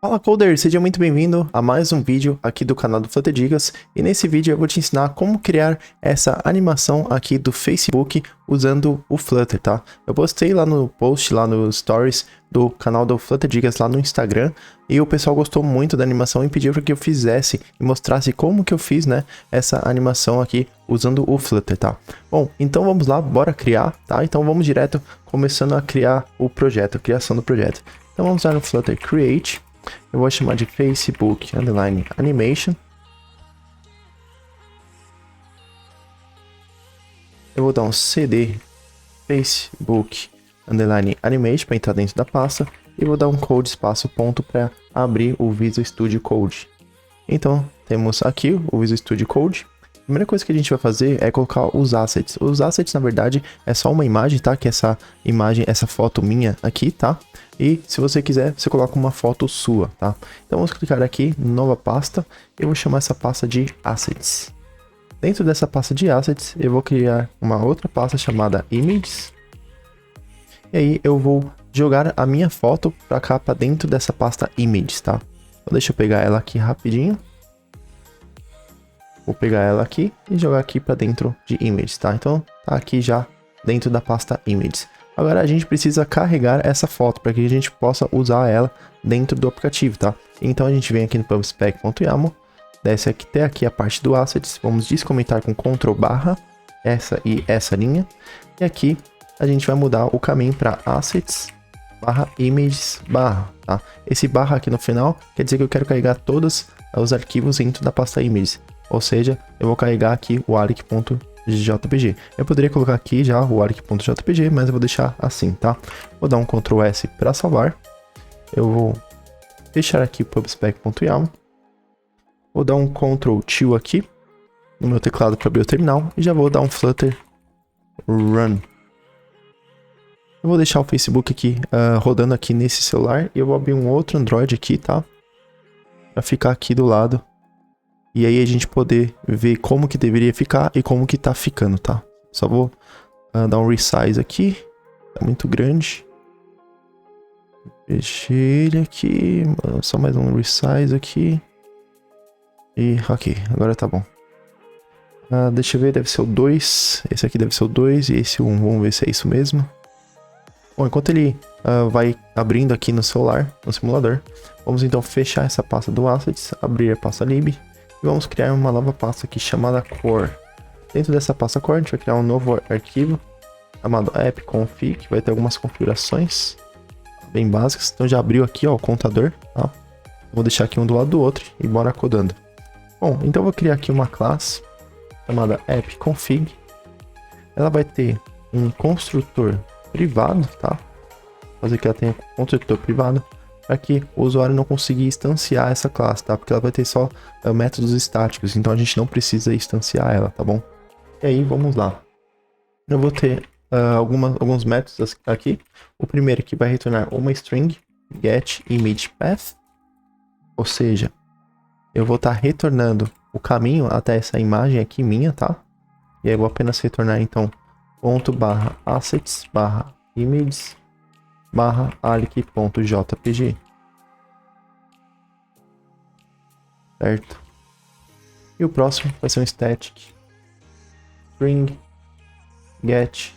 Fala Coder, seja muito bem-vindo a mais um vídeo aqui do canal do Flutter Dicas, e nesse vídeo eu vou te ensinar como criar essa animação aqui do Facebook usando o Flutter, tá? Eu postei lá no post, lá no Stories do canal do Flutter Dicas lá no Instagram, e o pessoal gostou muito da animação e pediu para que eu fizesse e mostrasse como que eu fiz, né, essa animação aqui usando o Flutter, tá? Bom, então vamos lá, bora criar, tá? Então vamos direto começando a criar o projeto, a criação do projeto. Então vamos lá no Flutter Create. Eu vou chamar de Facebook underline animation. Eu vou dar um cd Facebook underline animation para entrar dentro da pasta. E vou dar um code espaço ponto para abrir o Visual Studio Code. Então temos aqui o Visual Studio Code. A primeira coisa que a gente vai fazer é colocar os assets. Os assets, na verdade, é só uma imagem, tá? Que é essa imagem, essa foto minha aqui, tá? E se você quiser, você coloca uma foto sua, tá? Então vamos clicar aqui, nova pasta. Eu vou chamar essa pasta de assets. Dentro dessa pasta de assets, eu vou criar uma outra pasta chamada images. E aí eu vou jogar a minha foto para cá, para dentro dessa pasta images, tá? Então deixa eu pegar ela aqui rapidinho. Vou pegar ela aqui e jogar aqui para dentro de images, tá? Então tá aqui já dentro da pasta images. Agora a gente precisa carregar essa foto para que a gente possa usar ela dentro do aplicativo, tá? Então a gente vem aqui no pubspec.yaml, desce aqui até aqui a parte do assets, vamos descomentar com Ctrl barra, essa e essa linha. E aqui a gente vai mudar o caminho para assets barra images barra, tá? Esse barra aqui no final quer dizer que eu quero carregar todos os arquivos dentro da pasta images. Ou seja, eu vou carregar aqui o alec.jpg. Eu poderia colocar aqui já o alec.jpg, mas eu vou deixar assim, tá? Vou dar um Ctrl S para salvar. Eu vou fechar aqui o pubspec.yaml. Vou dar um Ctrl T aqui no meu teclado para abrir o terminal. E já vou dar um Flutter Run. Eu vou deixar o Facebook aqui rodando aqui nesse celular. E eu vou abrir um outro Android aqui, tá? Para ficar aqui do lado. E aí a gente poder ver como que deveria ficar e como que tá ficando, tá? Só vou dar um resize aqui. Tá muito grande. Fechei ele aqui. Só mais um resize aqui. E ok, agora tá bom. Deixa eu ver, deve ser o 2. Esse aqui deve ser o 2 e esse o 1. Vamos ver se é isso mesmo. Bom, enquanto ele vai abrindo aqui no celular, no simulador, vamos então fechar essa pasta do assets, abrir a pasta lib. E vamos criar uma nova pasta aqui chamada core. Dentro dessa pasta core a gente vai criar um novo arquivo chamado appconfig, que vai ter algumas configurações bem básicas. Então já abriu aqui, ó, o contador, tá? Vou deixar aqui um do lado do outro e bora codando. Bom, então eu vou criar aqui uma classe chamada appconfig. Ela vai ter um construtor privado, tá? Vou fazer que ela tenha um construtor privado para que o usuário não consiga instanciar essa classe, tá? Porque ela vai ter só métodos estáticos, então a gente não precisa instanciar ela, tá bom? E aí, vamos lá. Eu vou ter alguns métodos aqui. O primeiro que vai retornar uma string getImagePath, ou seja, eu vou estar retornando o caminho até essa imagem aqui minha, tá? E aí eu vou apenas retornar, então, ponto barra assets barra images barra alec.jpg, certo? E o próximo vai ser um static string get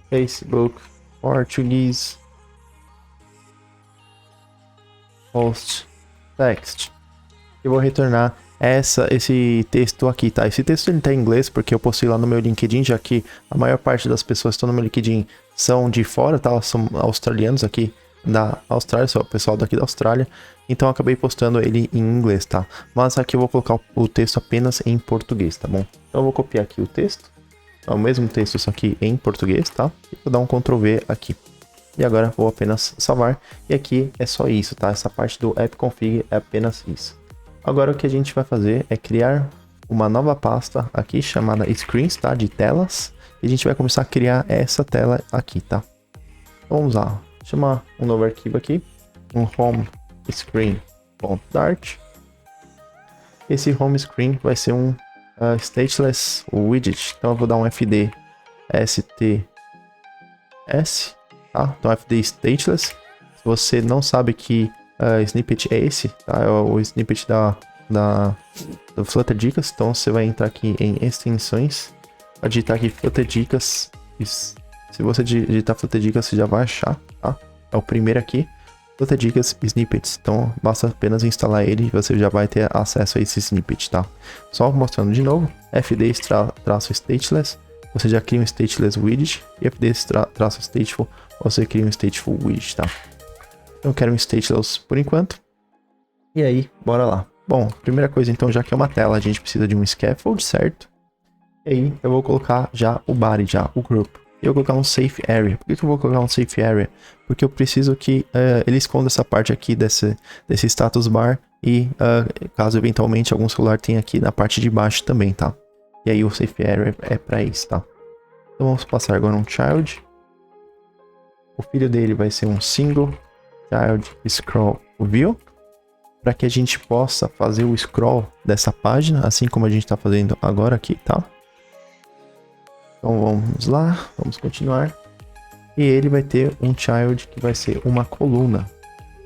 Facebook Portuguese post text. Eu vou retornar esse texto aqui, tá? Esse texto ele tá em inglês porque eu postei lá no meu LinkedIn, já que a maior parte das pessoas que estão no meu LinkedIn são de fora, tá? São australianos aqui da Austrália, só o pessoal daqui da Austrália. Então eu acabei postando ele em inglês, tá? Mas aqui eu vou colocar o texto apenas em português, tá bom? Então eu vou copiar aqui o texto. É o mesmo texto, só que em português, tá? E vou dar um Ctrl V aqui. E agora vou apenas salvar. E aqui é só isso, tá? Essa parte do appconfig é apenas isso. Agora o que a gente vai fazer é criar uma nova pasta aqui chamada screens, tá? De telas. E a gente vai começar a criar essa tela aqui, tá? Então, vamos lá. Chamar um novo arquivo aqui. Um home screen.dart. Esse home screen vai ser um stateless widget. Então eu vou dar um fd sts, tá? Então fd stateless. Se você não sabe que snippet é esse, tá? É o snippet do Flutter Dicas. Então você vai entrar aqui em extensões, vai digitar aqui Flutter Dicas. Se você digitar Flutter Dicas, você já vai achar, tá? É o primeiro aqui, Flutter Dicas Snippets. Então basta apenas instalar ele e você já vai ter acesso a esse snippet, tá? Só mostrando de novo, fds-stateless, você já cria um stateless widget, e fds-stateful, você cria um stateful widget, tá? Eu quero um stateless por enquanto. E aí, bora lá. Bom, primeira coisa então, já que é uma tela, a gente precisa de um scaffold, certo? E aí eu vou colocar já o body, já o group. E eu vou colocar um safe area. Por que eu vou colocar um safe area? Porque eu preciso que ele esconda essa parte aqui desse status bar. E caso eventualmente algum celular tenha aqui na parte de baixo também, tá? E aí o safe area é para isso, tá? Então vamos passar agora um child. O filho dele vai ser um single child scroll view, para que a gente possa fazer o scroll dessa página, assim como a gente está fazendo agora aqui, tá? Então vamos lá, vamos continuar. E ele vai ter um child que vai ser uma coluna.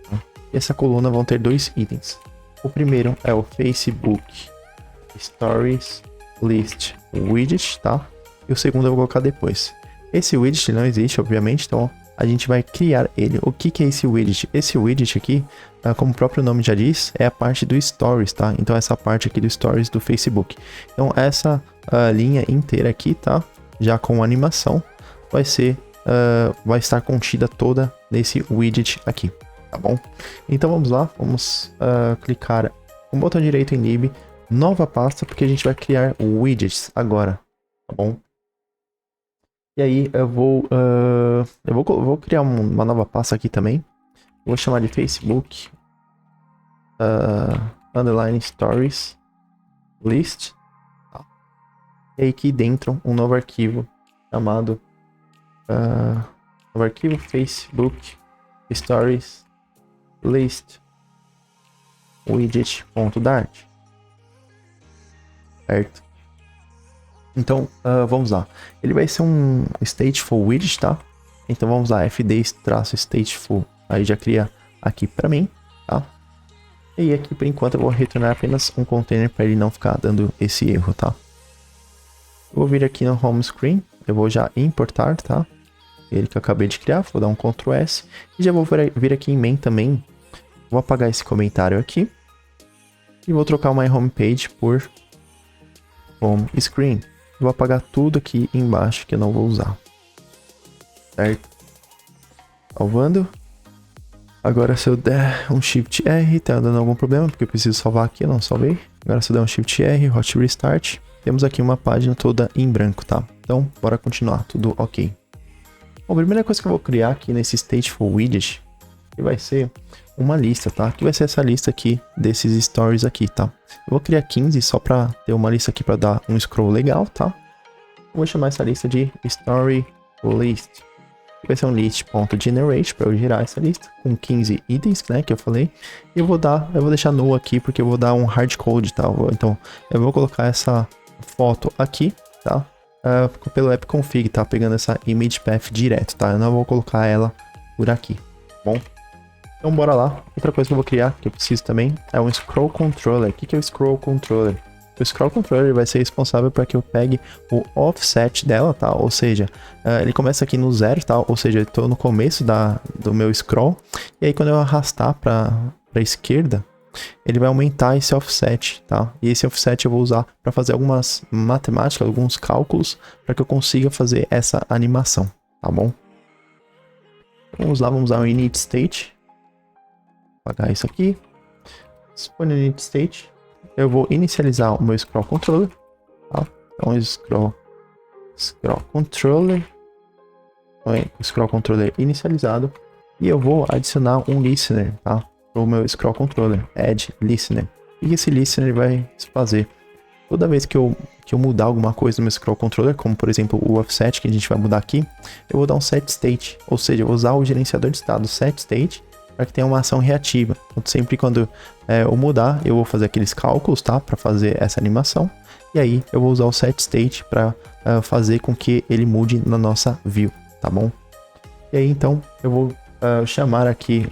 Tá? E essa coluna vão ter dois itens. O primeiro é o Facebook Stories List Widget, tá? E o segundo eu vou colocar depois. Esse widget não existe, obviamente, então a gente vai criar ele. O que é esse widget? Esse widget aqui, como o próprio nome já diz, é a parte do Stories, tá? Então essa parte aqui do Stories do Facebook. Então essa linha inteira aqui, tá? Já com animação, vai estar contida toda nesse widget aqui, tá bom? Então vamos lá, vamos clicar com o botão direito em lib, nova pasta, porque a gente vai criar widgets agora, tá bom? E aí eu vou criar uma nova pasta aqui também. Vou chamar de Facebook underline stories list. Tá. E aí aqui dentro um novo arquivo chamado Facebook stories list widget.dart. Certo? Então, vamos lá. Ele vai ser um stateful widget, tá? Então vamos lá, fd-stateful. Aí já cria aqui para mim, tá? E aqui por enquanto eu vou retornar apenas um container para ele não ficar dando esse erro, tá? Eu vou vir aqui no home screen, eu vou já importar, tá? Ele que eu acabei de criar, vou dar um Ctrl S. E já vou vir aqui em main também. Vou apagar esse comentário aqui. E vou trocar o my homepage por home screen. Vou apagar tudo aqui embaixo que eu não vou usar. Certo? Salvando. Agora se eu der um Shift R, tá dando algum problema, porque eu preciso salvar aqui, eu não salvei. Agora se eu der um Shift R, Hot Restart, temos aqui uma página toda em branco, tá? Então, bora continuar, tudo ok. Bom, a primeira coisa que eu vou criar aqui nesse Stateful Widget, que vai ser uma lista, tá? Que vai ser essa lista aqui desses stories aqui, tá? Eu vou criar 15 só para ter uma lista aqui para dar um scroll legal, tá? Eu vou chamar essa lista de story list. Vai ser um list.generate para eu gerar essa lista com 15 itens, né, que eu falei. E eu vou deixar null aqui porque eu vou dar um hardcode, tá? Então, eu vou colocar essa foto aqui, tá? Pelo appconfig, tá? Pegando essa image path direto, tá? Eu não vou colocar ela por aqui, tá bom? Então bora lá. Outra coisa que eu vou criar, que eu preciso também, é um scroll controller. O que é o scroll controller? O scroll controller vai ser responsável para que eu pegue o offset dela, tá? Ou seja, ele começa aqui no 0, tá? Ou seja, eu estou no começo do meu scroll. E aí quando eu arrastar para a esquerda, ele vai aumentar esse offset, tá? E esse offset eu vou usar para fazer algumas matemáticas, alguns cálculos, para que eu consiga fazer essa animação, tá bom? Vamos lá, vamos usar o init state. Apagar isso aqui. Expõe no init state. Eu vou inicializar o meu scroll controller, tá? Então scroll controller, scroll controller inicializado, e eu vou adicionar um listener, tá? Para o meu scroll controller, add listener. E esse listener vai fazer toda vez que eu mudar alguma coisa no meu scroll controller, como por exemplo o offset que a gente vai mudar aqui, eu vou dar um set state, ou seja, eu vou usar o gerenciador de estado set state para que tenha uma ação reativa. Então, sempre quando eu mudar, eu vou fazer aqueles cálculos, tá? Para fazer essa animação. E aí eu vou usar o set state para fazer com que ele mude na nossa view, tá bom? E aí então eu vou chamar aqui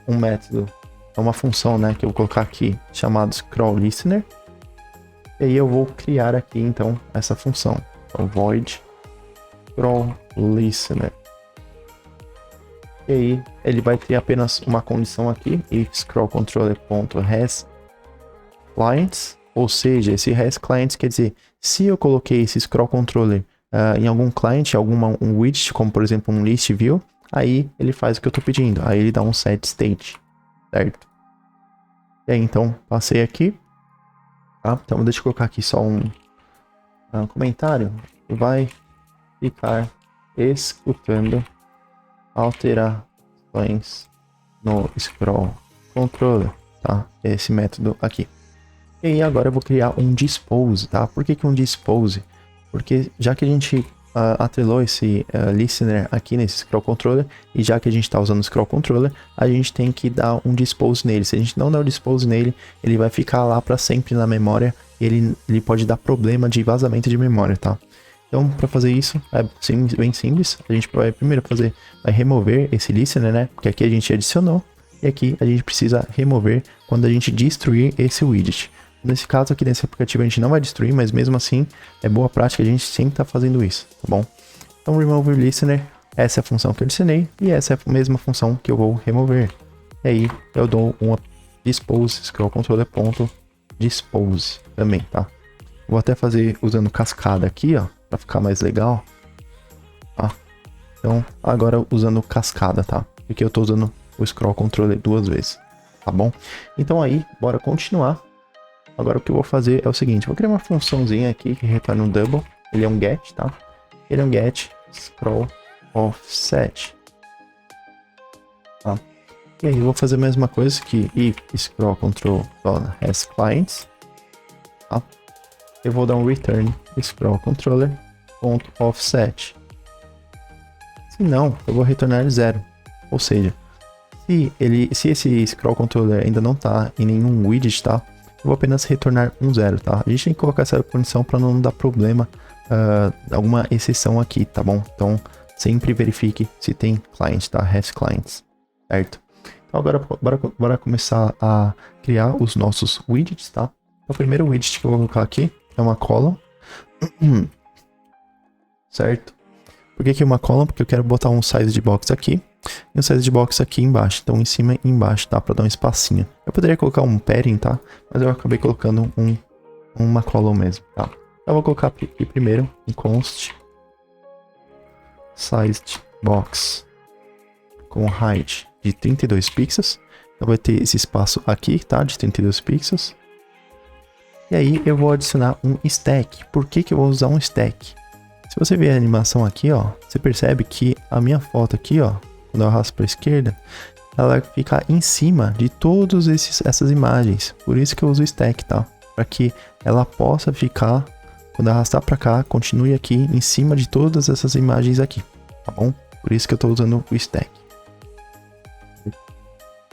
um método, uma função, né, que eu vou colocar aqui, chamado scroll listener. E aí eu vou criar aqui, então, essa função. Então, void scroll listener. E aí ele vai ter apenas uma condição aqui, if scrollController.hasClients, ou seja, esse hasClients quer dizer, se eu coloquei esse scrollController em algum client, um widget, como por exemplo um list view, aí ele faz o que eu estou pedindo, aí ele dá um set state, certo? E aí então, passei aqui, tá? Então deixa eu colocar aqui só um comentário, vai ficar escutando alterações no scroll controller, tá? Esse método aqui. E aí agora eu vou criar um dispose, tá? Por que um dispose? Porque já que a gente atrelou esse listener aqui nesse scroll controller, e já que a gente está usando o scroll controller, a gente tem que dar um dispose nele. Se a gente não der o dispose nele, ele vai ficar lá para sempre na memória, e ele pode dar problema de vazamento de memória, tá? Então, para fazer isso, é bem simples. A gente vai primeiro vai remover esse listener, né? Porque aqui a gente adicionou. E aqui a gente precisa remover quando a gente destruir esse widget. Nesse caso aqui, nesse aplicativo, a gente não vai destruir, mas mesmo assim, é boa prática a gente sempre tá fazendo isso, tá bom? Então, remove listener, essa é a função que eu adicionei. E essa é a mesma função que eu vou remover. E aí, eu dou uma dispose, scrollController.dispose também, tá? Vou até fazer usando cascada aqui, ó. Pra ficar mais legal, tá? Então, agora usando cascada, tá? Porque eu tô usando o scroll controller 2 vezes, tá bom? Então aí, bora continuar. Agora o que eu vou fazer é o seguinte, vou criar uma funçãozinha aqui que retorna um double. Ele é um get, tá? Ele é um get scroll offset, tá? E aí eu vou fazer a mesma coisa que if scroll control has clients, tá? Eu vou dar um return scroll controller.offset. Se não, eu vou retornar 0. Ou seja, se esse scroll controller ainda não está em nenhum widget, tá? Eu vou apenas retornar um 0, tá? A gente tem que colocar essa condição para não dar problema, alguma exceção aqui, tá bom? Então, sempre verifique se tem client, tá? Has clients, certo? Então, agora bora começar a criar os nossos widgets, tá? Então, o primeiro widget que eu vou colocar aqui é uma column, certo? Por que uma column? Porque eu quero botar um size de box aqui e um size de box aqui embaixo. Então em cima e embaixo, tá? Pra dar um espacinho. Eu poderia colocar um padding, tá? Mas eu acabei colocando uma column mesmo, tá? Eu vou colocar aqui primeiro um const sized box com height de 32 pixels. Então vai ter esse espaço aqui, tá? De 32 pixels. E aí eu vou adicionar um stack. Por que eu vou usar um stack? Se você ver a animação aqui, ó, você percebe que a minha foto aqui, ó, quando eu arrasto para a esquerda, ela vai ficar em cima de todas essas imagens. Por isso que eu uso o stack, tá? Para que ela possa ficar, quando eu arrastar para cá, continue aqui em cima de todas essas imagens aqui, tá bom? Por isso que eu estou usando o stack.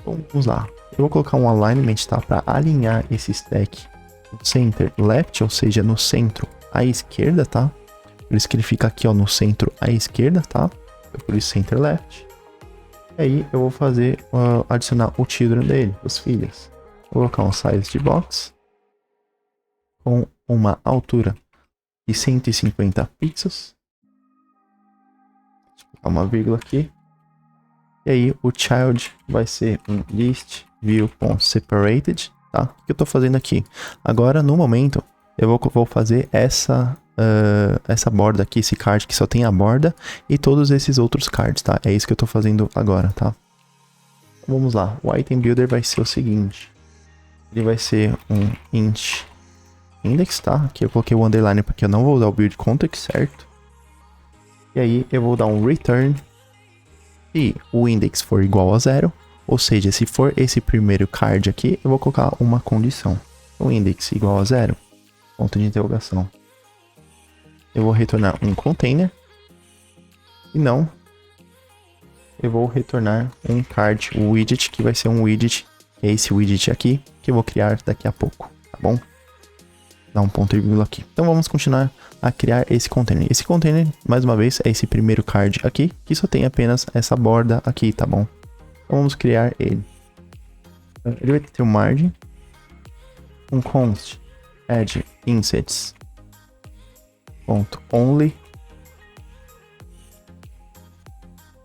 Então, vamos lá. Eu vou colocar um alignment, tá? Para alinhar esse stack no center left, ou seja, no centro à esquerda, tá? Por isso que ele fica aqui, ó, no centro à esquerda, tá? Por isso center left. E aí eu vou fazer, adicionar o children dele, os filhos. Vou colocar um size de box com uma altura de 150 pixels. Deixa eu colocar uma vírgula aqui. E aí o child vai ser um list view.separated, tá? O que eu tô fazendo aqui? Agora, no momento, eu vou fazer essa borda aqui, esse card que só tem a borda e todos esses outros cards, tá? É isso que eu tô fazendo agora, tá? Vamos lá, o item builder vai ser o seguinte, ele vai ser um int index, tá? Aqui eu coloquei o underline porque eu não vou usar o build context, certo? E aí eu vou dar um return se o index for igual a 0, ou seja, se for esse primeiro card aqui, eu vou colocar uma condição, o index igual a 0, ponto de interrogação. Eu vou retornar um container. E não, eu vou retornar um card widget, que vai ser um widget, que é esse widget aqui, que eu vou criar daqui a pouco, tá bom? Dá um ponto e vírgula aqui. Então vamos continuar a criar esse container. Esse container, mais uma vez, é esse primeiro card aqui, que só tem apenas essa borda aqui, tá bom? Então vamos criar ele. Ele vai ter um margin, um const add insets ponto only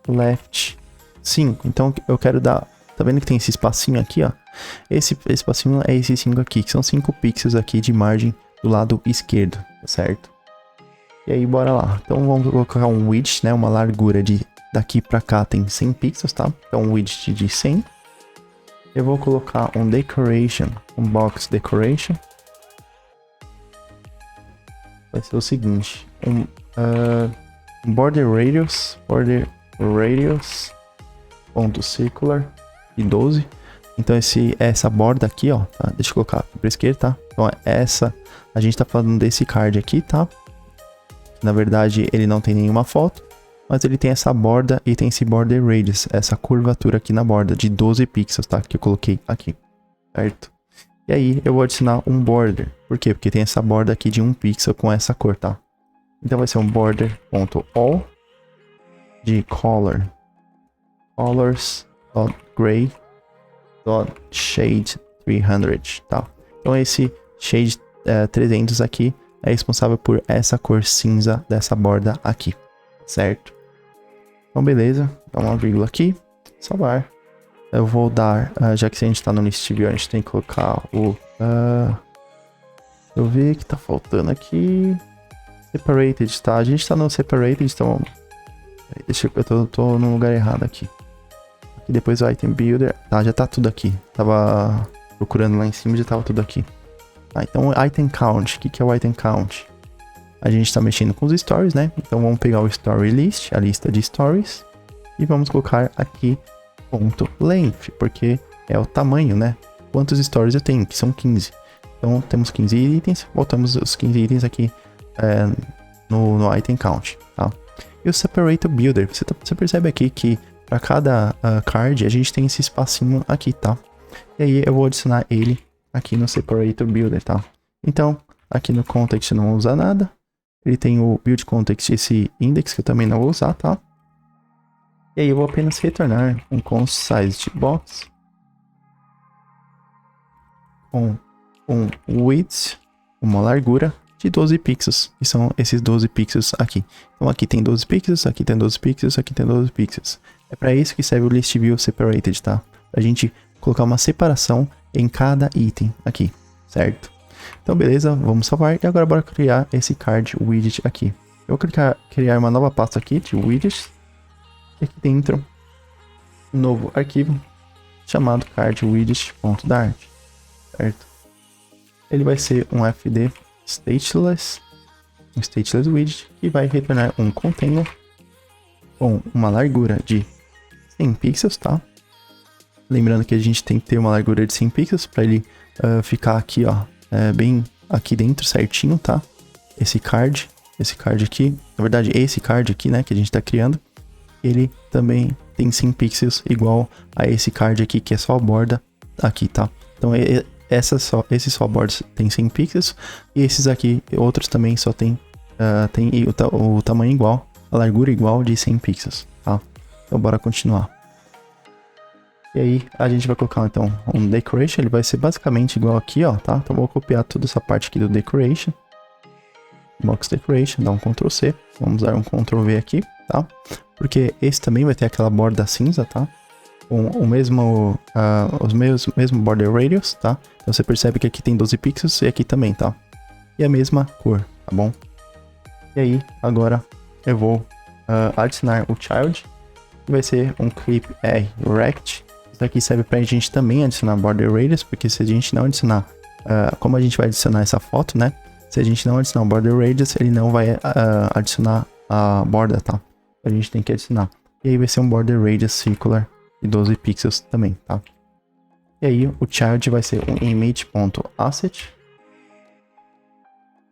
left 5. Então eu quero dar, tá vendo que tem esse espacinho aqui, ó? Esse espacinho é esse 5 aqui, que são 5 pixels aqui de margem do lado esquerdo, tá certo? E aí bora lá. Então vamos colocar um width, né? Uma largura de daqui pra cá tem 100 pixels, tá? Então um width de 100. Eu vou colocar um decoration, um box decoration. Vai ser o seguinte, border radius ponto circular de 12. Então essa borda aqui, ó, tá? Deixa eu colocar para esquerda, tá? Então a gente tá falando desse card aqui, tá? Na verdade ele não tem nenhuma foto, mas ele tem essa borda e tem esse border radius, essa curvatura aqui na borda de 12 pixels, tá? Que eu coloquei aqui, certo? E aí eu vou adicionar um border. Por quê? Porque tem essa borda aqui de 1 pixel com essa cor, tá? Então vai ser um border.all de colors.gray.shade 300, tá? Então esse shade 300 aqui é responsável por essa cor cinza dessa borda aqui, certo? Então beleza, dá uma vírgula aqui, salvar. Eu vou dar, já que a gente tá no list view, a gente tem que colocar o... eu vi que tá faltando aqui... separated, tá? A gente tá no separated, então... deixa eu tô no lugar errado aqui. Aqui depois o item builder... tá, já tá tudo aqui. Tava procurando lá em cima e já tava tudo aqui. Tá, então item count. O que é o item count? A gente tá mexendo com os stories, né? Então vamos pegar o story list, a lista de stories. E vamos colocar aqui... ponto length, porque é o tamanho, né? Quantos stories eu tenho, que são 15. Então temos 15 itens, voltamos os 15 itens aqui no item count, tá? E o separate builder, você percebe aqui que para cada card a gente tem esse espacinho aqui, tá? E aí eu vou adicionar ele aqui no separate builder, tá? Então aqui no context eu não vou usar nada. Ele tem o build context, esse index que eu também não vou usar, tá? E aí eu vou apenas retornar um const size box com um width, uma largura de 12 pixels, que são esses 12 pixels aqui. Então aqui tem 12 pixels, aqui tem 12 pixels, aqui tem 12 pixels. É para isso que serve o list view separated, tá? Pra gente colocar uma separação em cada item aqui, certo? Então beleza, vamos salvar e agora bora criar esse card widget aqui. Eu vou criar uma nova pasta aqui de widgets. E aqui dentro, um novo arquivo chamado cardWidget.dart, certo? Ele vai ser um fd stateless, um stateless widget, que vai retornar um container com uma largura de 100 pixels, tá? Lembrando que a gente tem que ter uma largura de 100 pixels para ele ficar aqui, ó, bem aqui dentro certinho, tá? Esse card aqui, na verdade esse card aqui, né, que a gente está criando, ele também tem 100 pixels igual a esse card aqui, que é só a borda aqui, tá? Então esses só bordas tem 100 pixels e esses aqui, outros também só tem o tamanho igual, a largura igual de 100 pixels, tá? Então bora continuar. E aí a gente vai colocar então um decoration, ele vai ser basicamente igual aqui, ó, tá? Então vou copiar toda essa parte aqui do decoration, box decoration, dar um Ctrl C, vamos dar um Ctrl V aqui, tá? Porque esse também vai ter aquela borda cinza, tá? Com o mesmo, mesmo border radius, tá? Então você percebe que aqui tem 12 pixels e aqui também, tá? E a mesma cor, tá bom? E aí, agora eu vou adicionar o child, que vai ser um clip rect. Isso aqui serve pra gente também adicionar border radius, porque se a gente não adicionar, como a gente vai adicionar essa foto, né? Se a gente não adicionar o border radius, ele não vai adicionar a borda, tá? A gente tem que adicionar. E aí vai ser um border radius circular de 12 pixels também, tá? E aí o child vai ser um image.asset.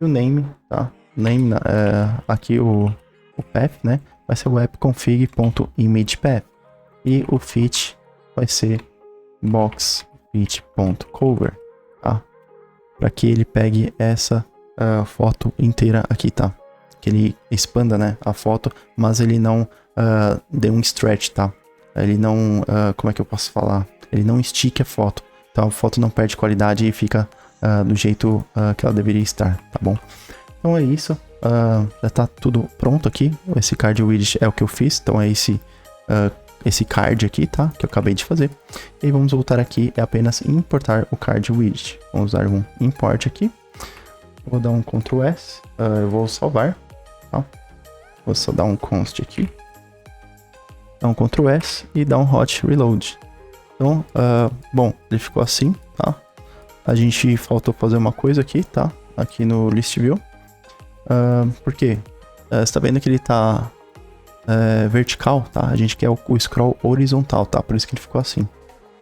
E o name, tá? Name, aqui o path, né? Vai ser o appconfig.imagePath. E o fit vai ser boxFit.cover, tá? Para que ele pegue essa foto inteira aqui, tá? Que ele expanda, né, a foto, mas ele não dê um stretch, tá? ele não, como é que eu posso falar? Ele não estica a foto. Então a foto não perde qualidade e fica do jeito que ela deveria estar, tá bom? Então é isso. Já tá tudo pronto aqui. Esse card widget é o que eu fiz. Então é esse card aqui, tá? Que eu acabei de fazer. E vamos voltar aqui. É apenas importar o card widget. Vamos usar um import aqui. Vou dar um Ctrl S. Eu vou salvar. Tá? Vou só dar um const aqui. Dar um Ctrl S e dar um hot reload. Então, bom, ele ficou assim, tá? A gente faltou fazer uma coisa aqui, tá? Aqui no list view. Por quê? Você tá vendo que ele tá vertical, tá? A gente quer o scroll horizontal, tá? Por isso que ele ficou assim.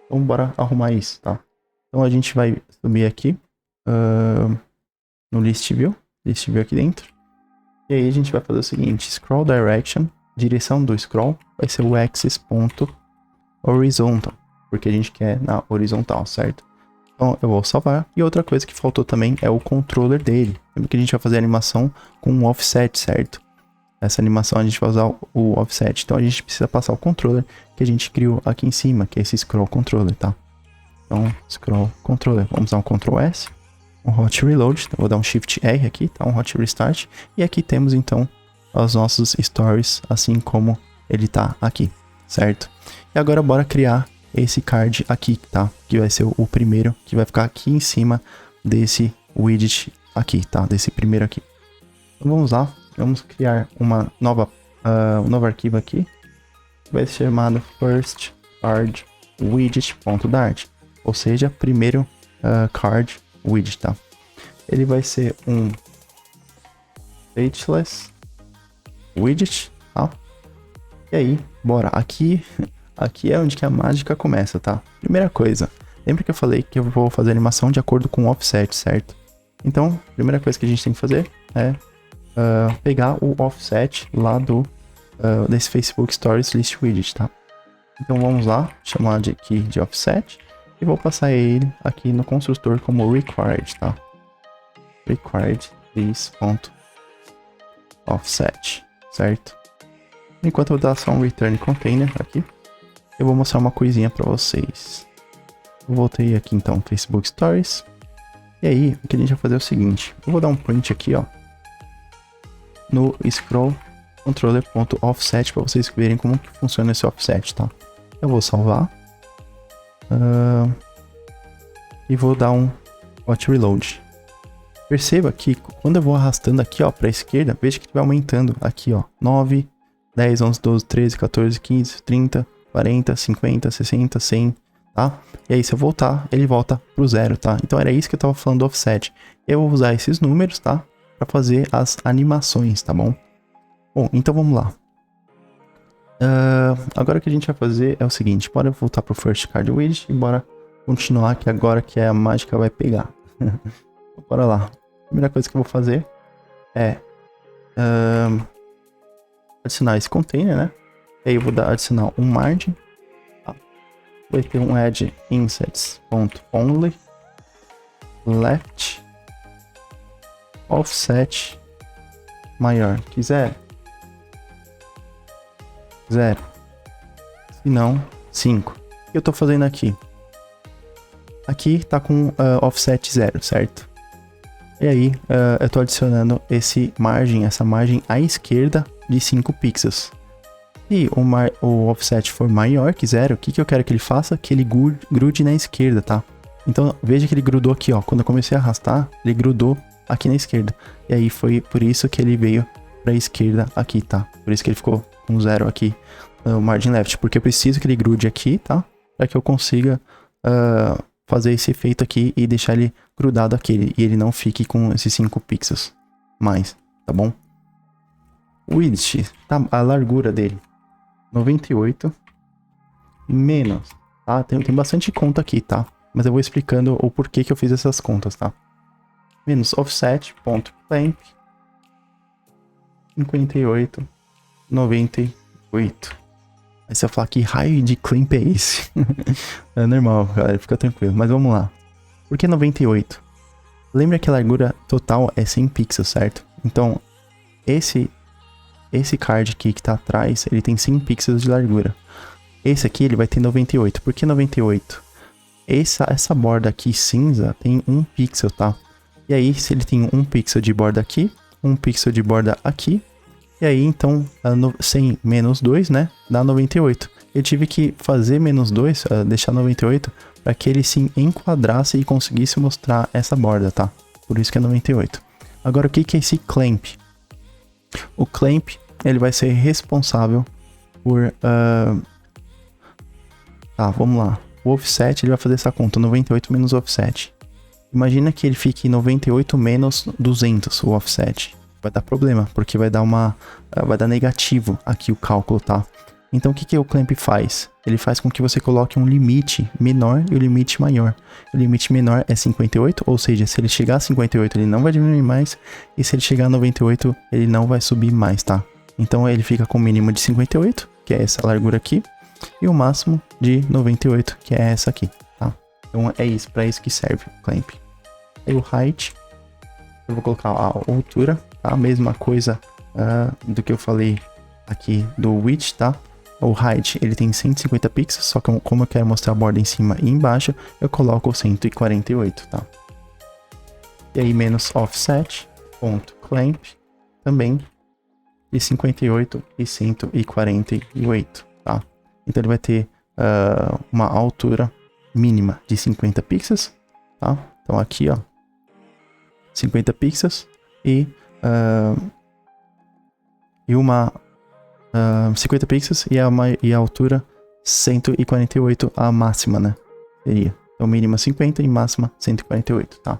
Então, bora arrumar isso, tá? Então, a gente vai subir aqui no list view aqui dentro. E aí, a gente vai fazer o seguinte: scroll direction, direção do scroll, vai ser o axis.horizontal, porque a gente quer na horizontal, certo? Então, eu vou salvar. E outra coisa que faltou também é o controller dele. Lembra que a gente vai fazer a animação com um offset, certo? Essa animação a gente vai usar o offset. Então, a gente precisa passar o controller que a gente criou aqui em cima, que é esse scroll controller, tá? Então, scroll controller. Vamos dar um Ctrl S, um hot reload. Então, vou dar um Shift R aqui, tá? Um hot restart. E aqui temos, então, os nossos stories, assim como ele tá aqui, certo? E agora, bora criar esse card aqui, tá? Que vai ser o primeiro, que vai ficar aqui em cima desse widget aqui, tá? Desse primeiro aqui. Então vamos lá, vamos criar uma nova, um novo arquivo aqui, que vai ser chamado first card widget.dart, ou seja, primeiro card widget, tá? Ele vai ser um stateless widget, tá? E aí, bora, aqui é onde que a mágica começa, tá? Primeira coisa, lembra que eu falei que eu vou fazer animação de acordo com o offset, certo? Então, a primeira coisa que a gente tem que fazer é pegar o offset lá desse Facebook Stories List Widget, tá? Então vamos lá, chamar aqui de offset e vou passar ele aqui no construtor como required, tá? Required this.offset, certo? Enquanto eu vou dar só um return container aqui, eu vou mostrar uma coisinha pra vocês. Eu voltei aqui então, Facebook Stories. E aí, o que a gente vai fazer é o seguinte. Eu vou dar um print aqui, ó. No scroll controller.offset para vocês verem como que funciona esse offset, tá? Eu vou salvar. E vou dar um hot reload. Perceba que quando eu vou arrastando aqui, ó, pra esquerda, veja que vai aumentando aqui, ó. 9, 10, 11, 12, 13, 14, 15, 30... 40, 50, 60, 100, tá? E aí se eu voltar, ele volta pro zero, tá? Então era isso que eu tava falando do offset. Eu vou usar esses números, tá? Pra fazer as animações, tá bom? Bom, então vamos lá. Agora o que a gente vai fazer é o seguinte. Bora voltar pro first card widget e bora continuar que agora que a mágica vai pegar. Bora lá. A primeira coisa que eu vou fazer é adicionar esse container, né? E aí eu vou adicionar um margin, tá? Vai ter um add insets.only left offset maior que 0. 0. Se não, 5. O que eu tô fazendo aqui? Aqui tá com offset 0, certo? E aí eu tô adicionando essa margem à esquerda de 5 pixels. Se o offset for maior que 0, o que eu quero que ele faça? Que ele grude na esquerda, tá? Então, veja que ele grudou aqui, ó. Quando eu comecei a arrastar, ele grudou aqui na esquerda. E aí foi por isso que ele veio pra esquerda aqui, tá? Por isso que ele ficou com 0 aqui, o margin left. Porque eu preciso que ele grude aqui, tá? Pra que eu consiga fazer esse efeito aqui e deixar ele grudado aqui. E ele não fique com esses 5 pixels mais, tá bom? O widget, tá? A largura dele. 98 menos, tá? Tem bastante conta aqui, tá? Mas eu vou explicando o porquê que eu fiz essas contas, tá? Menos offset.clamp 58, 98. Aí você vai falar que raio de clamp é esse? É normal, galera, fica tranquilo. Mas vamos lá. Por que 98? Lembra que a largura total é 100 pixels, certo? Então, esse card aqui que tá atrás, ele tem 100 pixels de largura. Esse aqui ele vai ter 98. Por que 98? Essa borda aqui cinza tem 1 pixel, tá? E aí, se ele tem 1 pixel de borda aqui, 1 pixel de borda aqui, e aí, então, 100 menos 2, né? Dá 98. Eu tive que fazer menos 2, deixar 98, para que ele se enquadrasse e conseguisse mostrar essa borda, tá? Por isso que é 98. Agora, o que é esse clamp? O clamp, ele vai ser responsável por... Tá, vamos lá. O offset, ele vai fazer essa conta, 98 menos offset. Imagina que ele fique 98 menos 200, o offset. Vai dar problema, porque vai dar negativo aqui o cálculo, tá? Então, o que o clamp faz? Ele faz com que você coloque um limite menor e o limite maior. O limite menor é 58, ou seja, se ele chegar a 58, ele não vai diminuir mais. E se ele chegar a 98, ele não vai subir mais, tá? Então, ele fica com o mínimo de 58, que é essa largura aqui. E o máximo de 98, que é essa aqui, tá? Então, é isso, para isso que serve o clamp. Aí o height, eu vou colocar a altura, tá? A mesma coisa do que eu falei aqui do width, tá? O height, ele tem 150 pixels, só que como eu quero mostrar a borda em cima e embaixo, eu coloco 148, tá? E aí, menos offset, ponto clamp, também de 58 e 148, tá? Então, ele vai ter uma altura mínima de 50 pixels, tá? Então, aqui, ó, 50 pixels e uma 50 pixels e a altura 148, a máxima, né? Seria. Então, mínima 50 e máxima 148, tá?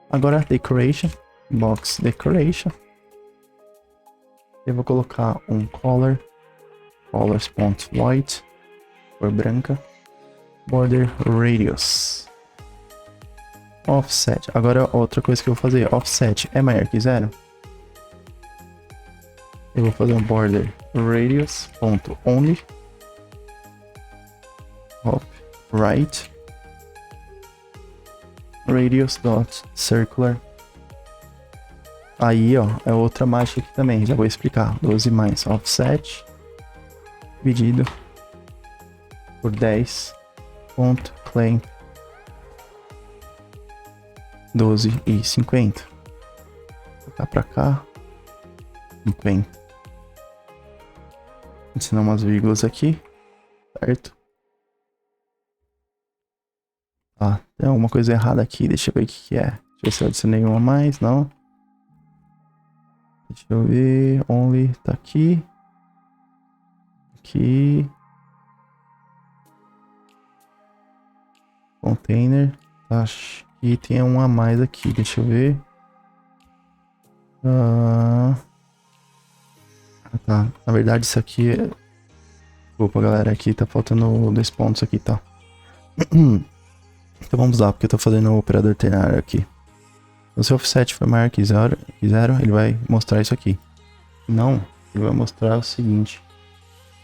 Agora, decoration, box decoration. Eu vou colocar um colors.white, cor branca, border radius. Offset. Agora, outra coisa que eu vou fazer, offset é maior que 0. Eu vou fazer um border radius.only right radius.circular. Aí, ó, é outra mágica aqui também, já vou explicar. 12 mais offset dividido por 10 ponto clamp 12 e 50. Vou colocar pra cá 50. Ensinar umas vírgulas aqui, certo? Ah, tem alguma coisa errada aqui, deixa eu ver o que é. Deixa eu ver se eu adicionei uma a mais, não. Deixa eu ver, only tá aqui. Aqui. Container, acho que tem um a mais aqui, deixa eu ver. Tá, na verdade isso aqui é... Desculpa, galera, aqui tá faltando 2 pontos aqui, tá? Então vamos lá, porque eu tô fazendo o operador ternário aqui. Se o offset for maior que 0, ele vai mostrar isso aqui. Não, ele vai mostrar o seguinte.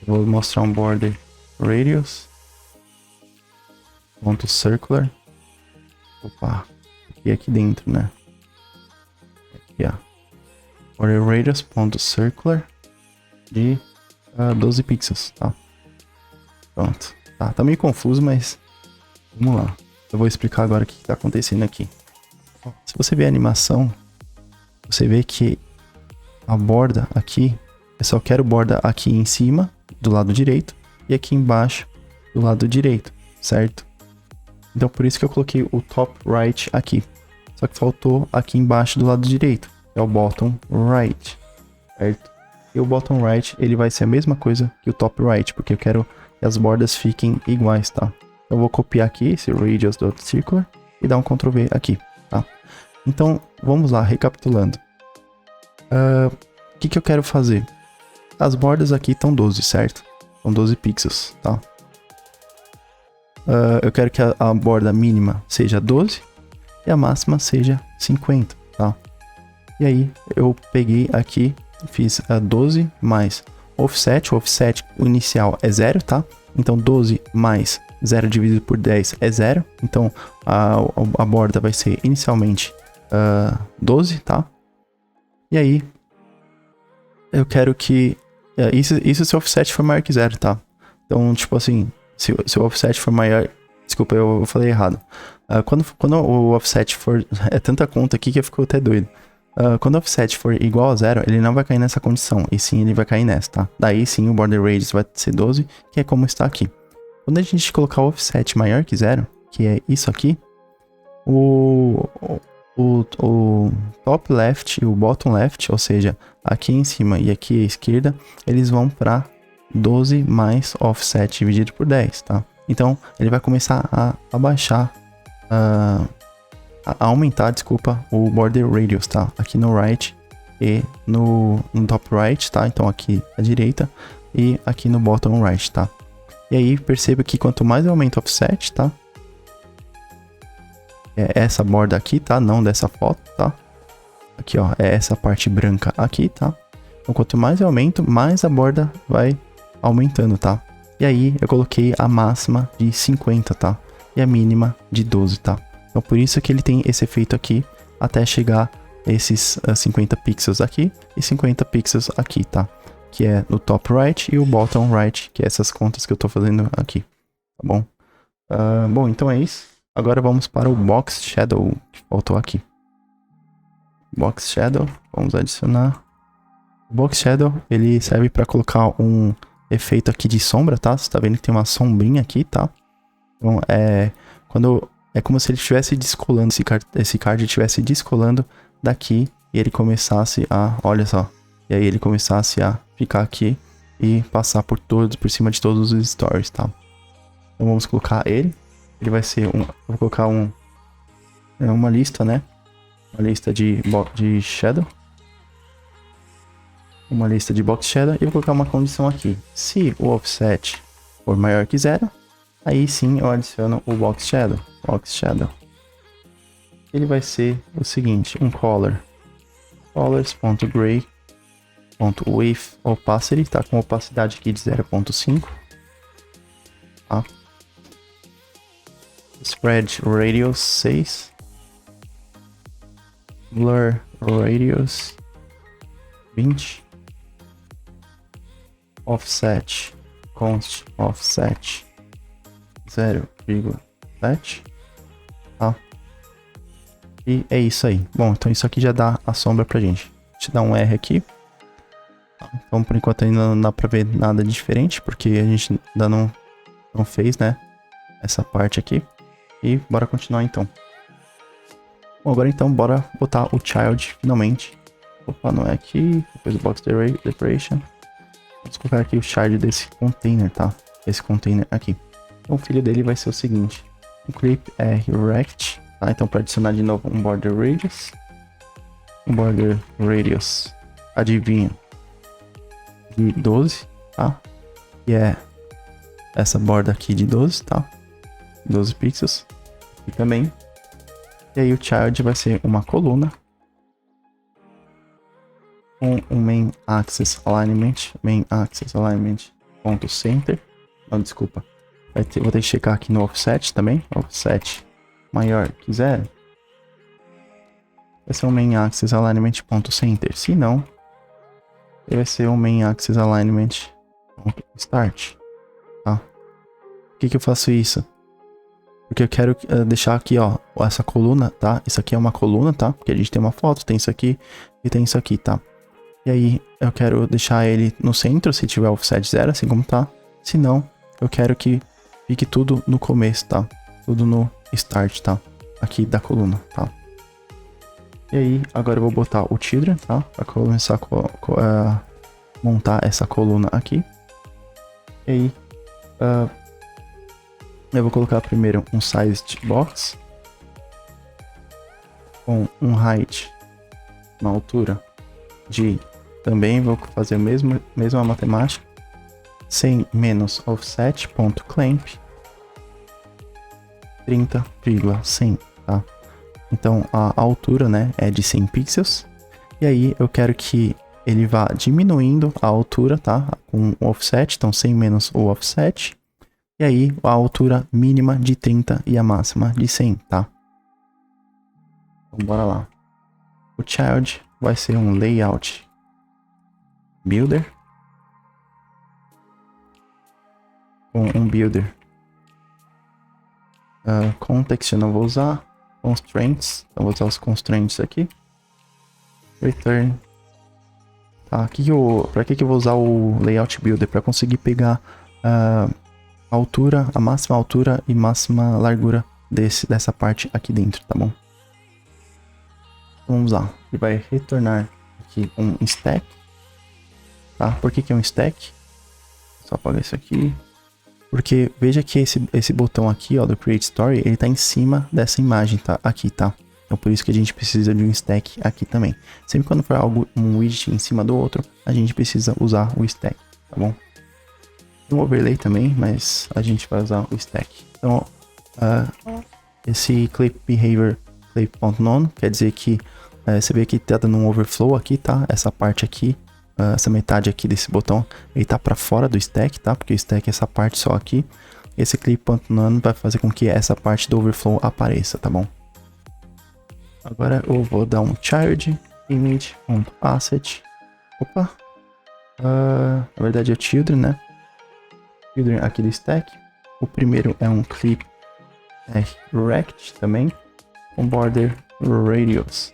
Eu vou mostrar um border radius ponto circular. Opa, aqui dentro, né? Aqui, ó. Border radius ponto circular de 12 pixels, tá? Pronto. Tá meio confuso, mas vamos lá. Eu vou explicar agora o que tá acontecendo aqui. Se você ver a animação, você vê que a borda aqui, eu só quero borda aqui em cima, do lado direito, e aqui embaixo, do lado direito, certo? Então por isso que eu coloquei o top right aqui. Só que faltou aqui embaixo do lado direito, que é o bottom right, certo? E o bottom right, ele vai ser a mesma coisa que o top right, porque eu quero que as bordas fiquem iguais, tá? Eu vou copiar aqui esse radius.circular e dar um Ctrl V aqui, tá? Então, vamos lá, recapitulando. O que eu quero fazer? As bordas aqui estão 12, certo? São 12 pixels, tá? Eu quero que a borda mínima seja 12 e a máxima seja 50, tá? E aí, eu peguei aqui, fiz 12 mais offset. O offset inicial é 0, tá? Então, 12 mais 0 dividido por 10 é 0. Então, a borda vai ser inicialmente 12, tá? E aí, eu quero que... isso se o offset for maior que 0, tá? Então, tipo assim, se o offset for maior... Desculpa, eu falei errado. Quando o offset for... É tanta conta aqui que eu fico até doido. Quando o offset for igual a 0, ele não vai cair nessa condição. E sim, ele vai cair nessa, tá? Daí sim, o border radius vai ser 12, que é como está aqui. Quando a gente colocar o offset maior que 0, que é isso aqui, o top left e o bottom left, ou seja, aqui em cima e aqui à esquerda, eles vão para 12 mais offset dividido por 10, tá? Então, ele vai começar a abaixar, a aumentar, desculpa, o border radius, tá? Aqui no right e no top right, tá? Então aqui à direita e aqui no bottom right, tá? E aí, perceba que quanto mais eu aumento o offset, tá? É essa borda aqui, tá? Não dessa foto, tá? Aqui, ó, é essa parte branca aqui, tá? Então, quanto mais eu aumento, mais a borda vai aumentando, tá? E aí, eu coloquei a máxima de 50, tá? E a mínima de 12, tá? Então, por isso que ele tem esse efeito aqui, até chegar esses 50 pixels aqui e 50 pixels aqui, tá? Que é no top right e o bottom right, que é essas contas que eu tô fazendo aqui, tá bom? Bom, então é isso. Agora vamos para o Box Shadow, que faltou aqui. Box Shadow, vamos adicionar. O Box Shadow, ele serve para colocar um efeito aqui de sombra, tá? Você tá vendo que tem uma sombrinha aqui, tá? Então, é como se ele estivesse descolando, esse card estivesse descolando daqui e ele começasse a, olha só, e aí ele começasse a ficar aqui e passar por cima de todos os stories, tá? Então vamos colocar ele. Ele vai ser vou colocar uma lista, né? Uma lista de shadow. Uma lista de box shadow. E vou colocar uma condição aqui. Se o offset for maior que 0, aí sim eu adiciono o box shadow. Box shadow. Ele vai ser o seguinte, um color. Colors.gray.with opacity, tá com opacidade aqui de 0.5. Tá? Spread radius 6. Blur radius 20. Offset const offset 0,7. Tá? E é isso aí. Bom, então isso aqui já dá a sombra pra gente. Deixa eu dar um R aqui. Tá? Então por enquanto ainda não dá pra ver nada diferente, porque a gente ainda não fez, né? Essa parte aqui. E bora continuar então. Bom, agora então bora botar o child finalmente. Opa, não é aqui. Depois o box decoration. Vamos colocar aqui o child desse container, tá? Esse container aqui. Então o filho dele vai ser o seguinte. O clip é rect, tá? Então para adicionar de novo um border radius. Um border radius, adivinha, de 12, tá? E é essa borda aqui de 12, tá? 12 pixels. E também. E aí o child vai ser uma coluna com um main axis alignment ponto center. Não, desculpa. Vou ter que checar aqui no offset também. Offset maior que 0. Vai ser um main axis alignment ponto center. Se não, ele vai ser um main axis alignment ponto start. Tá? Por que eu faço isso? Porque eu quero deixar aqui, ó, essa coluna, tá? Isso aqui é uma coluna, tá? Porque a gente tem uma foto, tem isso aqui e tem isso aqui, tá? E aí, eu quero deixar ele no centro, se tiver offset 0, assim como tá. Se não, eu quero que fique tudo no começo, tá? Tudo no start, tá? Aqui da coluna, tá? E aí, agora eu vou botar o children, tá? Pra começar a montar essa coluna aqui. E aí, eu vou colocar primeiro um sized box com um height, uma altura de, também vou fazer a mesma matemática, 100 menos offset.clamp 30,100, tá? Então a altura, né, é de 100 pixels. E aí eu quero que ele vá diminuindo a altura, tá? Com o offset, então 100 menos o offset. E aí, a altura mínima de 30 e a máxima de 100, tá? Então, bora lá. O child vai ser um layout builder. com um builder. Context eu não vou usar. Constraints, então vou usar os constraints aqui. Return. Tá, pra que eu vou usar o layout builder? Para conseguir pegar a altura, a máxima altura e máxima largura dessa parte aqui dentro, tá bom? Então, vamos lá, ele vai retornar aqui um stack, tá? Por que é um stack? Só apagar isso aqui. Porque veja que esse botão aqui, ó, do Create Story, ele tá em cima dessa imagem, tá? Aqui, tá? Então por isso que a gente precisa de um stack aqui também. Sempre quando for um widget em cima do outro, a gente precisa usar o stack, tá bom? Tem um overlay também, mas a gente vai usar o stack. Então, esse clip behavior clip.none quer dizer que você vê que tá dando um overflow aqui, tá? Essa parte aqui, essa metade aqui desse botão, ele tá para fora do stack, tá? Porque o stack é essa parte só aqui. Esse clip.none vai fazer com que essa parte do overflow apareça, tá bom? Agora eu vou dar um child image.asset. Opa! Na verdade é o children, né? Children aqui do stack. O primeiro é um clip rect também, com border radius.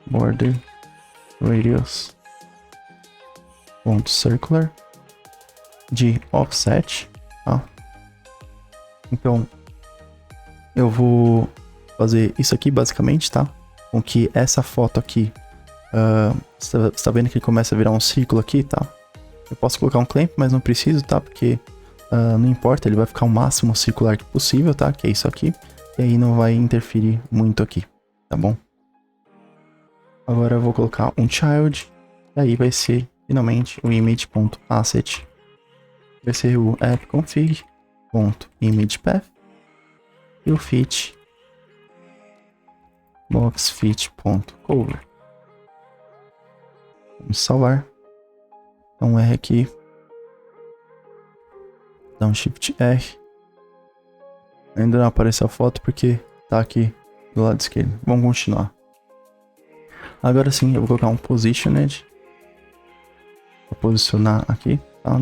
Border radius ponto circular de offset, tá? Então eu vou fazer isso aqui basicamente, tá? Com que essa foto aqui, você tá vendo que ele começa a virar um círculo aqui, tá? Eu posso colocar um clamp, mas não preciso, tá? Porque não importa, ele vai ficar o máximo circular possível, tá? Que é isso aqui. E aí não vai interferir muito aqui, tá bom? Agora eu vou colocar um child, e aí vai ser finalmente o image.asset. Vai ser o appconfig.imagePath e o fit boxfit.cover. Vamos salvar. Dá um R aqui. Dá um Shift R. Ainda não apareceu a foto porque tá aqui do lado esquerdo. Vamos continuar. Agora sim, eu vou colocar um positioned. Vou posicionar aqui, tá?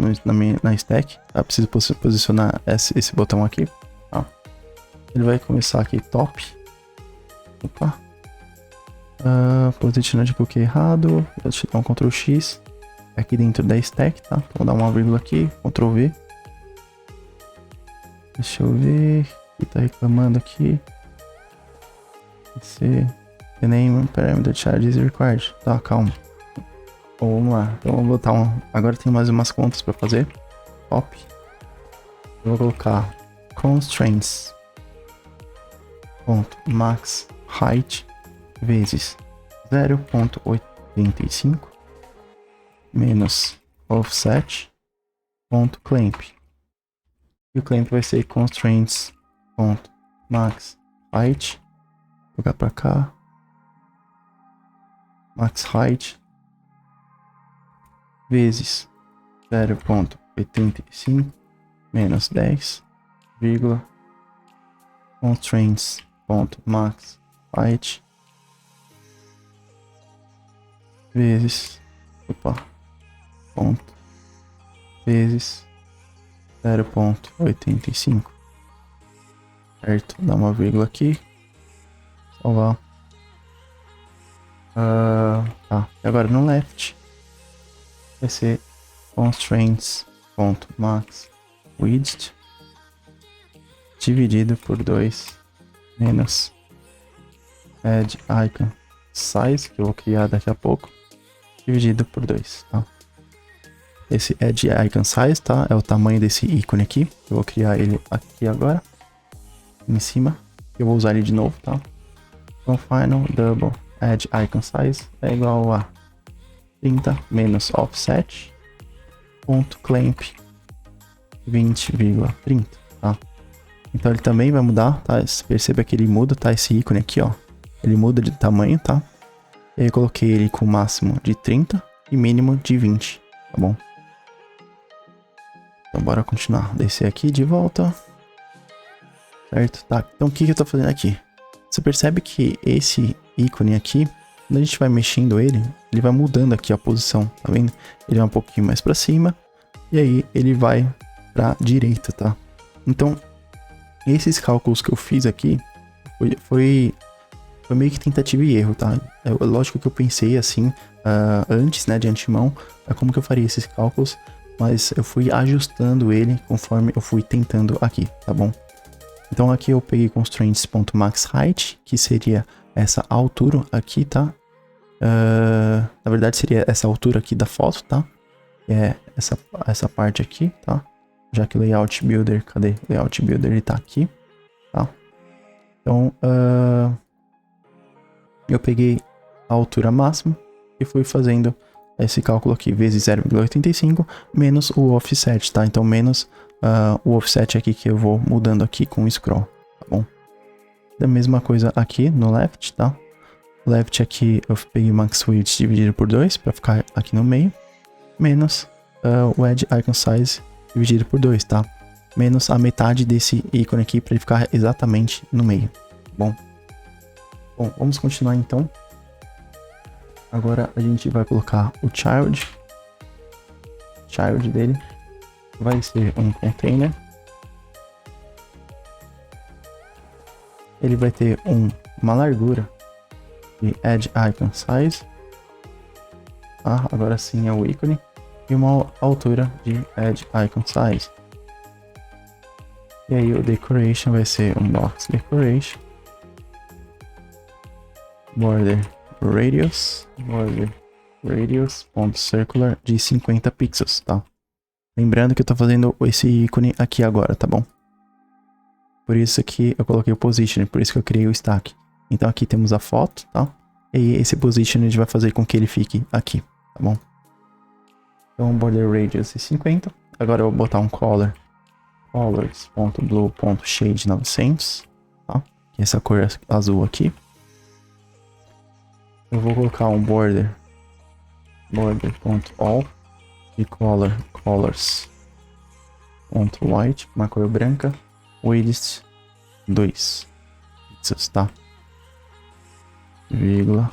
Na stack. Tá? Preciso posicionar esse botão aqui, tá? Ele vai começar aqui top. Opa. Positioned eu coloquei errado. Deixa eu dar um Ctrl X. Aqui dentro da stack, tá? Vou dar uma vírgula aqui. Ctrl V. Deixa eu ver. O que tá reclamando aqui? The name parameter charge is required. Tá, calma. Bom, vamos lá. Então vou botar agora tem mais umas contas para fazer. Top. Eu vou colocar constraints. Max height vezes 0.85 menos offset clamp. E o clamp vai ser constraints max height. Vou jogar para cá. Max height vezes 0.85 menos 10, constraints.max height vezes vezes 0.85, certo? Dá uma vírgula aqui, salvar. Tá. E agora no left vai ser constraints.max width dividido por 2 menos add icon size, que eu vou criar daqui a pouco, dividido por 2, tá? Esse add icon size, tá? É o tamanho desse ícone aqui. Eu vou criar ele aqui agora, em cima. Eu vou usar ele de novo, tá? Então final double add icon size é igual a 30 menos offset ponto clamp 20,30, tá? Então ele também vai mudar, tá? Perceba que ele muda, tá? Esse ícone aqui, ó, ele muda de tamanho, tá? E aí eu coloquei ele com máximo de 30 e mínimo de 20, tá bom? Então bora continuar. Descer aqui de volta. Certo? Tá. Então o que eu tô fazendo aqui? Você percebe que esse ícone aqui, quando a gente vai mexendo ele vai mudando aqui a posição, tá vendo? Ele vai um pouquinho mais pra cima. E aí ele vai para direita, tá? Então, esses cálculos que eu fiz aqui foi meio que tentativa e erro, tá? Lógico que eu pensei assim, antes, né, de antemão, como que eu faria esses cálculos, mas eu fui ajustando ele conforme eu fui tentando aqui, tá bom? Então aqui eu peguei constraints.maxHeight, que seria essa altura aqui, tá? Na verdade seria essa altura aqui da foto, tá? Que é essa parte aqui, tá? Já que o Layout Builder, cadê? O Layout Builder, ele tá aqui, tá? Então, eu peguei a altura máxima e fui fazendo esse cálculo aqui, vezes 0,85, menos o offset, tá? Então, menos o offset aqui que eu vou mudando aqui com o scroll, tá bom? Da mesma coisa aqui no left, tá? Left aqui eu peguei o max width dividido por 2 para ficar aqui no meio, menos o edge icon size dividido por 2, tá? Menos a metade desse ícone aqui para ele ficar exatamente no meio, tá bom? Bom, vamos continuar então. Agora a gente vai colocar o child dele vai ser um container. Ele vai ter uma largura de edge icon size. Agora sim é o ícone. E uma altura de edge icon size. E aí o decoration vai ser um box decoration. Border radius.circular de 50 pixels, tá? Lembrando que eu tô fazendo esse ícone aqui agora, tá bom? Por isso que eu coloquei o position, por isso que eu criei o stack. Então aqui temos a foto, tá? E esse position a gente vai fazer com que ele fique aqui, tá bom? Então border radius é 50. Agora eu vou botar um colors.blue.shade 900, tá? Que é essa cor azul aqui. Eu vou colocar um border.all e colors.white, uma cor branca, width 2 pixels, tá? Vírgula.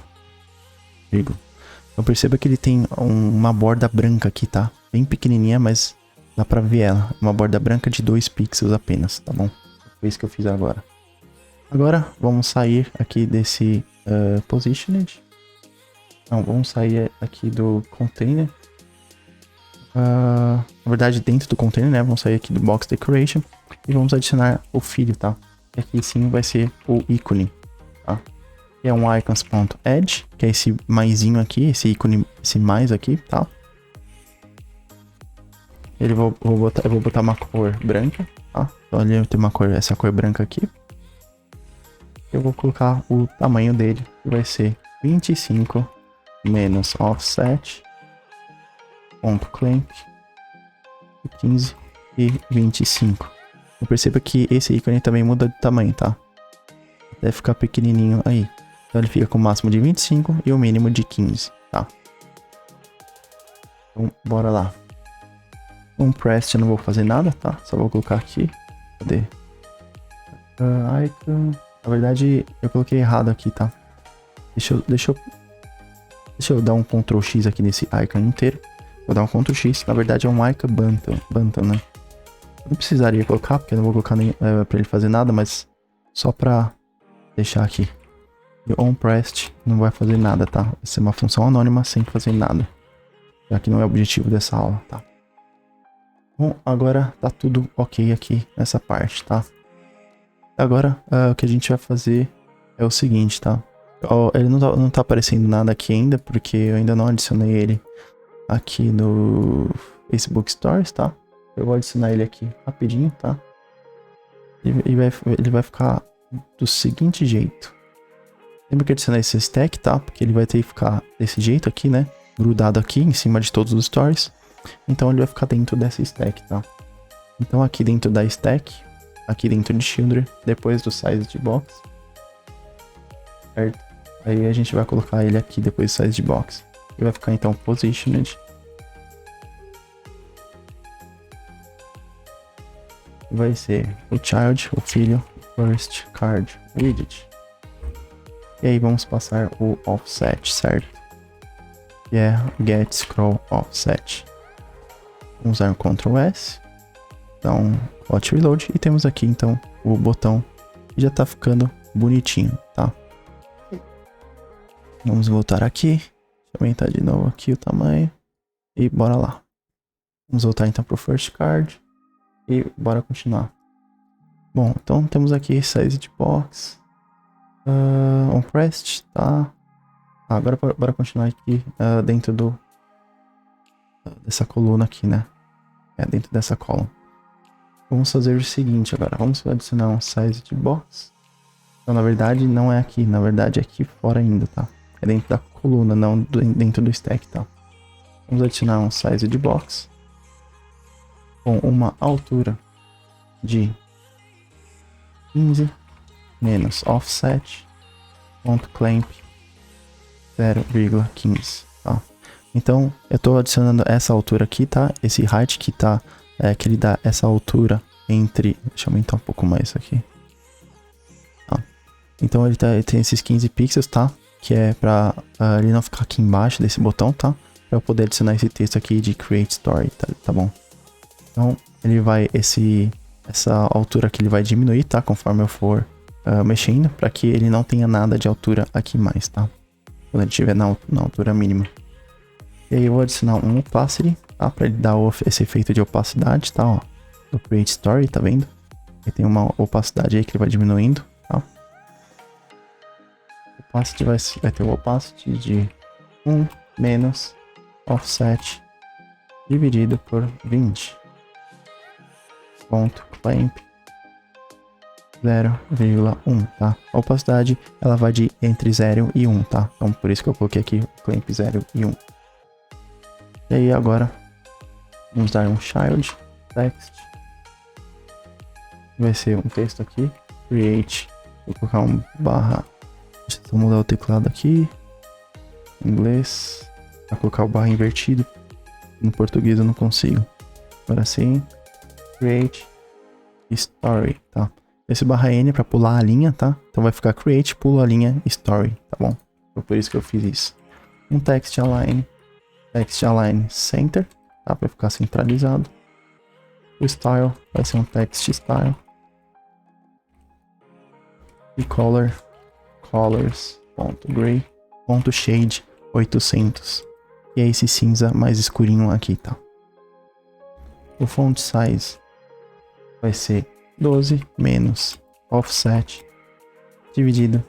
Então perceba que ele tem uma borda branca aqui, tá? Bem pequenininha, mas dá pra ver ela. Uma borda branca de 2 pixels apenas, tá bom? Foi isso que eu fiz agora. Agora vamos sair aqui desse positioned. Não, vamos sair aqui do container. Na verdade, dentro do container, né? Vamos sair aqui do box decoration e vamos adicionar o filho, tá? E aqui sim vai ser o ícone, tá? Que é um icons.edge, que é esse maisinho aqui, esse ícone, esse mais aqui, tá? Eu vou botar uma cor branca, tá? Então ali eu tenho essa cor branca aqui. Eu vou colocar o tamanho dele, que vai ser 25 menos offset ponto clamp 15 e 25. Eu percebo que esse ícone também muda de tamanho, tá? Deve ficar pequenininho aí. Então ele fica com o máximo de 25 e o mínimo de 15, tá? Então bora lá. Um pressed eu não vou fazer nada, tá? Só vou colocar aqui. Cadê? Icon. Na verdade eu coloquei errado aqui, tá? Deixa eu dar um Ctrl X aqui nesse icon inteiro. Vou dar um Ctrl X. Na verdade é um icon button, né? Não precisaria colocar, porque eu não vou colocar nem pra ele fazer nada, mas só pra deixar aqui. E onPressed não vai fazer nada, tá? Vai ser uma função anônima sem fazer nada. Já que não é o objetivo dessa aula, tá? Bom, agora tá tudo ok aqui nessa parte, tá? Agora o que a gente vai fazer é o seguinte, tá? Ele não tá aparecendo nada aqui ainda, porque eu ainda não adicionei ele aqui no Facebook Stories, tá? Eu vou adicionar ele aqui rapidinho, tá? Ele vai ficar do seguinte jeito. Lembra que adicionar esse stack, tá? Porque ele vai ter que ficar desse jeito aqui, né? Grudado aqui em cima de todos os stories. Então ele vai ficar dentro dessa stack, tá? Então aqui dentro da stack, aqui dentro de children, depois do size de box, certo? Aí a gente vai colocar ele aqui depois do size de box. E vai ficar então positioned. Vai ser o child, o filho, first card widget. E aí vamos passar o offset, certo? Que é get scroll offset. Vamos usar o Ctrl S. dar um hot reload e temos aqui então o botão que já tá ficando bonitinho, tá? Vamos voltar aqui, deixa eu aumentar de novo aqui o tamanho e bora lá. Vamos voltar então pro first card e bora continuar. Bom, então temos aqui size de box, on pressed, tá? Agora bora continuar aqui dentro dessa coluna aqui, né? Dentro dessa column. Vamos fazer o seguinte agora, vamos adicionar um size de box. Então na verdade não é aqui, na verdade é aqui fora ainda, tá? É dentro da coluna, não dentro do stack, tá? Vamos adicionar um size de box com uma altura de 15 menos offset ponto clamp 0,15, tá? Então eu tô adicionando essa altura aqui, tá? Esse height que tá, que ele dá essa altura entre, deixa eu aumentar um pouco mais isso aqui, tá? Então ele tem esses 15 pixels, tá? Que é pra ele não ficar aqui embaixo desse botão, tá? Pra eu poder adicionar esse texto aqui de create story, tá bom? Então ele vai, essa altura aqui ele vai diminuir, tá? Conforme eu for mexendo, para que ele não tenha nada de altura aqui mais, tá? Quando ele estiver na altura mínima. E aí eu vou adicionar um opacity, tá? Para ele dar esse efeito de opacidade, tá? Ó, do create story, tá vendo? Ele tem uma opacidade aí que ele vai diminuindo, tá? Opacity vai ter o opacity de 1 menos offset dividido por 20. Ponto clamp 0,1, tá? A opacidade ela vai de entre 0 e 1, tá? Então por isso que eu coloquei aqui clamp 0 e 1. E aí agora vamos dar um child text. Vai ser um texto aqui, create. Vou colocar um barra. Deixa eu mudar o teclado aqui. Em inglês. Vou colocar o barra invertido. No português eu não consigo. Agora sim. Create story, tá? Esse barra N é pra pular a linha, tá? Então vai ficar create, pulo a linha, story, tá bom? Foi por isso que eu fiz isso. Um text align center, tá? Pra ficar centralizado. O style vai ser um text style. E colors.gray.shade 800. E é esse cinza mais escurinho aqui, tá? O font size vai ser 12 menos offset dividido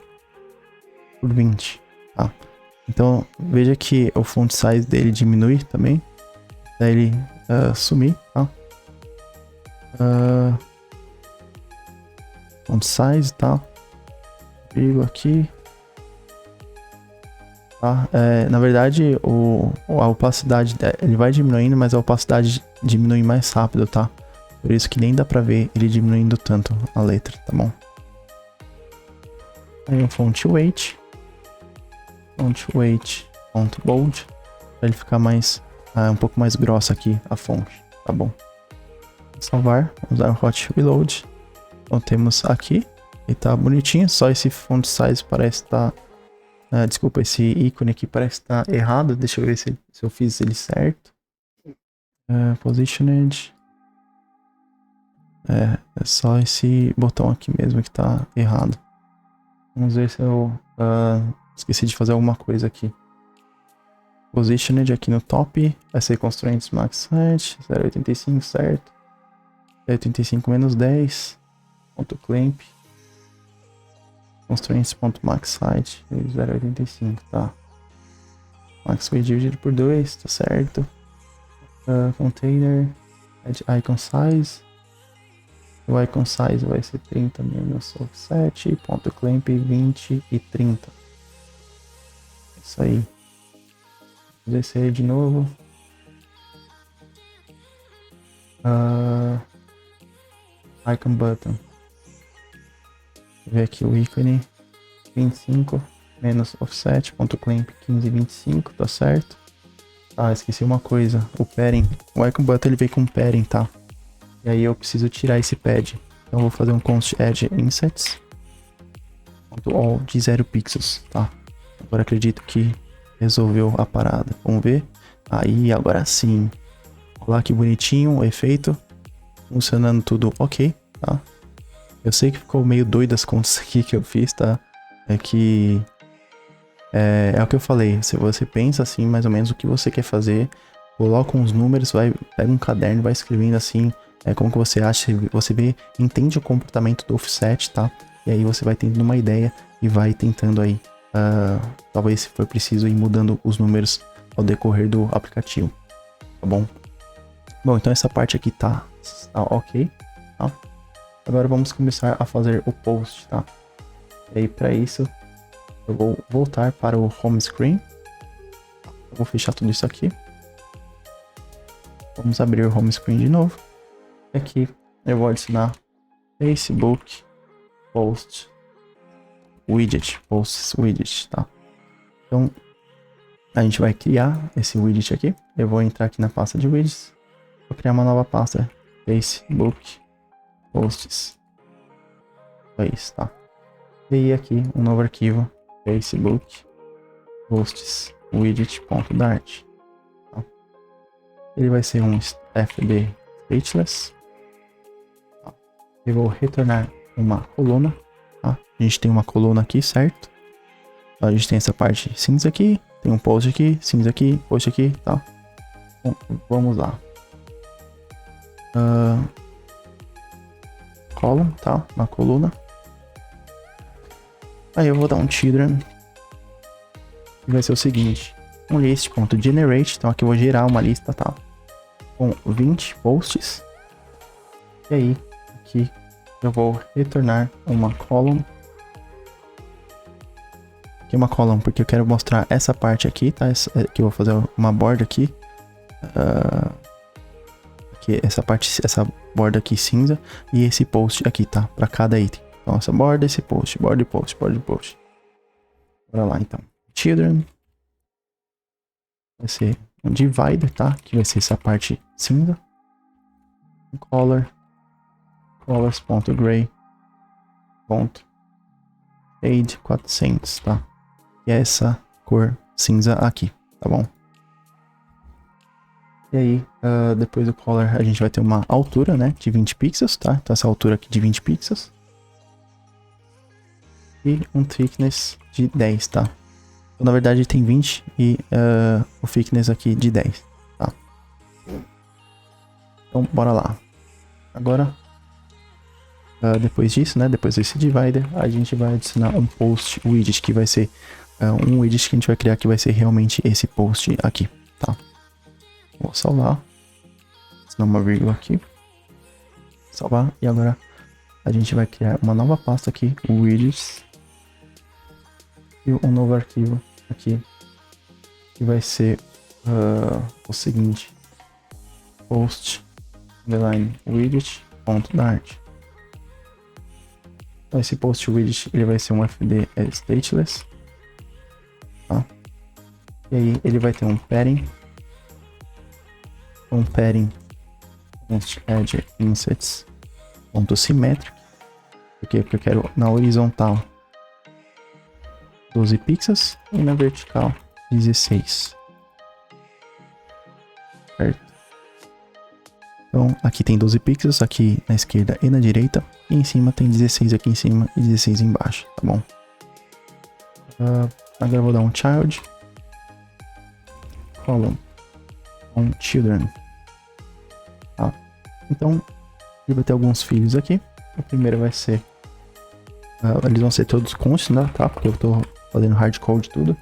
por 20, tá? Então veja que o font size dele diminui também, daí ele sumir, tá? Font size, tá? Vírgula aqui, tá? Na verdade a opacidade ele vai diminuindo, mas a opacidade diminui mais rápido, tá? Por isso que nem dá pra ver ele diminuindo tanto a letra, tá bom? Aí o font weight bold, pra ele ficar mais um pouco mais grossa aqui a fonte, tá bom? Salvar, vamos dar um hot reload. Então temos aqui, e tá bonitinho, só esse font size parece estar desculpa, esse ícone aqui parece estar errado, deixa eu ver se eu fiz ele certo. Positioned. É só esse botão aqui mesmo que tá errado. Vamos ver se eu esqueci de fazer alguma coisa aqui. Positioned aqui no top vai ser constraints max height 0,85, certo? 0,85 menos 10 ponto clamp constraints.max height 0,85, tá? Max weight dividido por 2, tá certo? Container add icon size. O icon size vai ser 30 menos offset, ponto clamp 20 e 30. Isso aí. Vou descer aí de novo. Icon button. Vou ver aqui o ícone 25 menos offset, ponto clamp 15 e 25, tá certo? Ah, esqueci uma coisa. O padding. O icon button ele vem com padding, tá? E aí eu preciso tirar esse pad. Então eu vou fazer um const add insets. .all de 0 pixels, tá? Agora acredito que resolveu a parada. Vamos ver. Aí, agora sim. Olha lá que bonitinho o efeito. funcionando tudo ok, tá? Eu sei que ficou meio doido as contas aqui que eu fiz, tá? É que... É o que eu falei, se você pensa assim, mais ou menos o que você quer fazer, coloca uns números, pega um caderno, vai escrevendo assim, como que você acha, você vê, entende o comportamento do offset, tá? E aí você vai tendo uma ideia e vai tentando aí, talvez se for preciso, ir mudando os números ao decorrer do aplicativo, tá bom? Bom, então essa parte aqui tá ok, tá? Agora vamos começar a fazer o post, tá? E aí para isso, eu vou voltar para o home screen. Eu vou fechar tudo isso aqui. Vamos abrir o home screen de novo. E aqui eu vou adicionar Facebook Post Widget, Posts Widget, tá? Então, a gente vai criar esse widget aqui. Eu vou entrar aqui na pasta de widgets. Vou criar uma nova pasta, Facebook Posts. É isso, tá? E aí aqui um novo arquivo, Facebook Posts Widget.dart. Tá? Ele vai ser um FB stateless. Tá? Eu vou retornar uma coluna. Tá? A gente tem uma coluna aqui, certo? A gente tem essa parte cinza aqui, tem um post aqui, cinza aqui, post aqui, tá? Bom, vamos lá. Column, tá? Uma coluna. Aí eu vou dar um children. E vai ser o seguinte. Um list.generate. Então aqui eu vou gerar uma lista, tá? Com 20 posts. E aí, aqui eu vou retornar uma column. Aqui uma column porque eu quero mostrar essa parte aqui, tá? Aqui eu vou fazer uma borda aqui. Aqui essa parte, essa borda aqui cinza. E esse post aqui, tá? Para cada item. Então essa borda, esse post, borda e post, borda e post. Bora lá então. Children. Vai ser um divider, tá? Que vai ser essa parte cinza. Color. Colors.gray. Shade 400, tá? E é essa cor cinza aqui, tá bom? E aí, depois do color a gente vai ter uma altura, né? De 20 pixels, tá? Então essa altura aqui de 20 pixels. E um thickness de 10, tá? Então, na verdade tem 20 e o thickness aqui de 10, tá? Então, bora lá. Agora, depois disso, né? Depois desse divider, a gente vai adicionar um post widget, que vai ser um widget que a gente vai criar, que vai ser realmente esse post aqui, tá? Vou salvar. Adicionar uma vírgula aqui. Salvar. E agora a gente vai criar uma nova pasta aqui, widgets. E um novo arquivo aqui, que vai ser o seguinte: post widget.dart. Então esse post widget ele vai ser um FD stateless, tá? E aí ele vai ter um padding edge insets .symmetric. Por quê? Porque eu quero na horizontal 12 pixels e na vertical 16. Certo? Então aqui tem 12 pixels, aqui na esquerda e na direita. E em cima tem 16 aqui em cima e 16 embaixo, tá bom? Agora eu vou dar um child. Column. Children. Tá? Então, ele vai ter alguns filhos aqui. O primeiro vai ser... eles vão ser todos const, né? Tá? Porque eu tô fazendo hardcode tudo.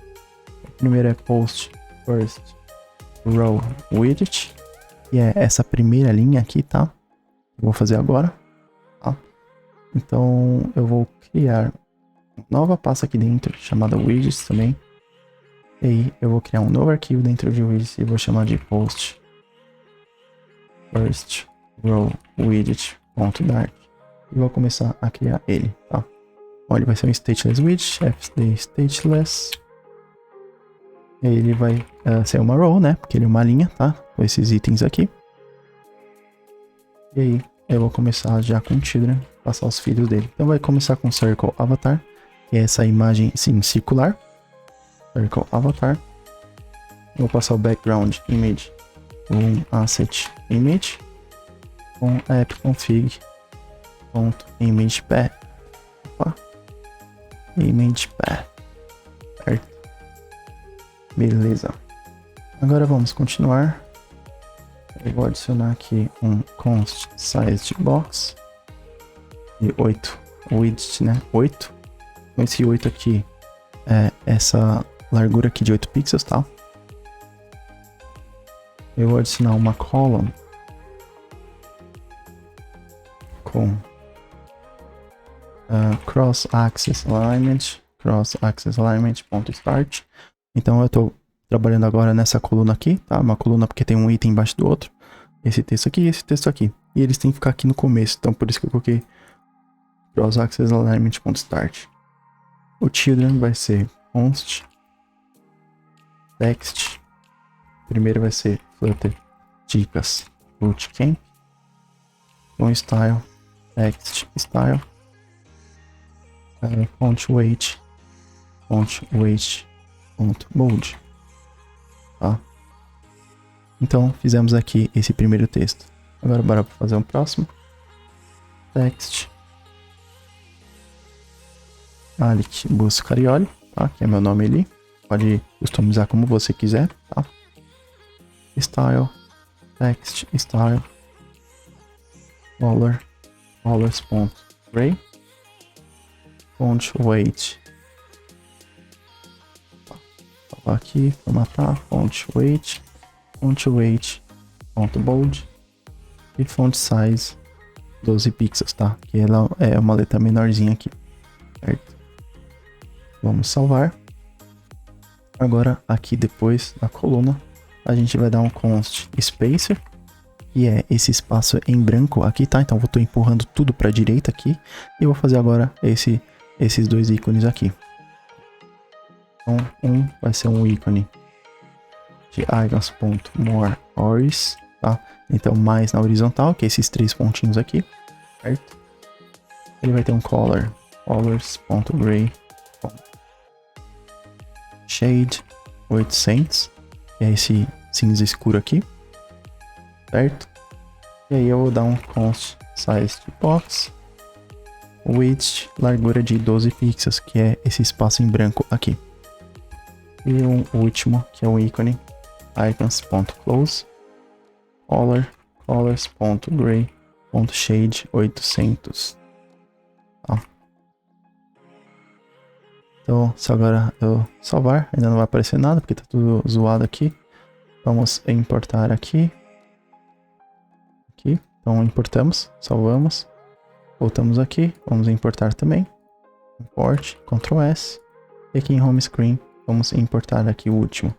O primeiro é post first row widget. E é essa primeira linha aqui, tá? Eu vou fazer agora. Tá? Então eu vou criar uma nova pasta aqui dentro, chamada widgets também. E aí eu vou criar um novo arquivo dentro de widgets e vou chamar de post first row widget.dart. E vou começar a criar ele, tá? Olha, vai ser um stateless widget, fd stateless. E aí ele vai ser uma row, né? Porque ele é uma linha, tá? Com esses itens aqui. E aí eu vou começar já com o children, passar os filhos dele. Então vai começar com circle avatar, que é essa imagem sim circular. Circle avatar. Eu vou passar o background image, um asset image. com app.config.imagePath. Opa. ImagePath. Certo? Beleza. Agora vamos continuar. Eu vou adicionar aqui um const size box de 8 width, né? 8. Então esse 8 aqui é essa largura aqui de 8 pixels, tá? Eu vou adicionar uma column com cross-axis alignment.start. Então eu estou trabalhando agora nessa coluna aqui, tá? Uma coluna porque tem um item embaixo do outro. Esse texto aqui e esse texto aqui. E eles têm que ficar aqui no começo, então por isso que eu coloquei cross-axis alignment.start. O children vai ser const text. Primeiro vai ser Flutter dicas bootcamp. Com style text style. Font weight bold. Tá? Então fizemos aqui esse primeiro texto. Agora bora fazer um próximo. Text Alec Buscarioli, tá? Que é meu nome ali. Pode customizar como você quiser, tá? Style text style colors.gray font weight. Aqui, formatar, font weight bold e font size 12 pixels, tá? Que ela é uma letra menorzinha aqui, certo? Vamos salvar. Agora aqui depois na coluna a gente vai dar um const spacer, que é esse espaço em branco aqui, tá? Então eu tô empurrando tudo para a direita aqui e eu vou fazer agora esses dois ícones aqui. Então um vai ser um ícone de icons.more horizontal, tá? Então mais na horizontal, que é esses três pontinhos aqui, certo? Ele vai ter um colors.gray shade 800, que é esse cinza escuro aqui, certo? E aí eu vou dar um const size box width, largura de 12 pixels, que é esse espaço em branco aqui. E um último, que é o ícone icons.close colors.gray.shade 800. Tá? Então, se agora eu salvar, ainda não vai aparecer nada, porque tá tudo zoado aqui. Vamos importar aqui. Então importamos, salvamos. Voltamos aqui, vamos importar também. Import, Ctrl S. E aqui em Home Screen, vamos importar aqui o último.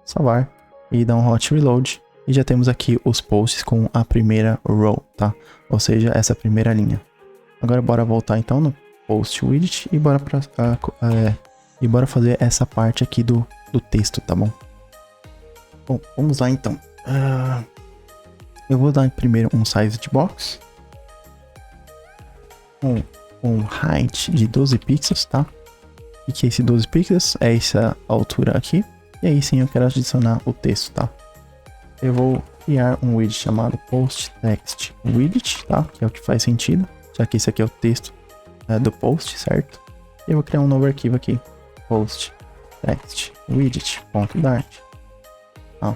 Salvar e dar um hot reload. E já temos aqui os posts com a primeira row, tá? Ou seja, essa primeira linha. Agora bora voltar então no post widget e bora fazer essa parte aqui do texto, tá bom? Bom, vamos lá então. Eu vou dar primeiro um size de box com um height de 12 pixels, tá? E que esse 12 pixels é essa altura aqui. E aí sim eu quero adicionar o texto, tá? Eu vou criar um widget chamado post text widget, tá? Que é o que faz sentido, já que esse aqui é o texto do post, certo? E eu vou criar um novo arquivo aqui, post text widget.dart. Tá?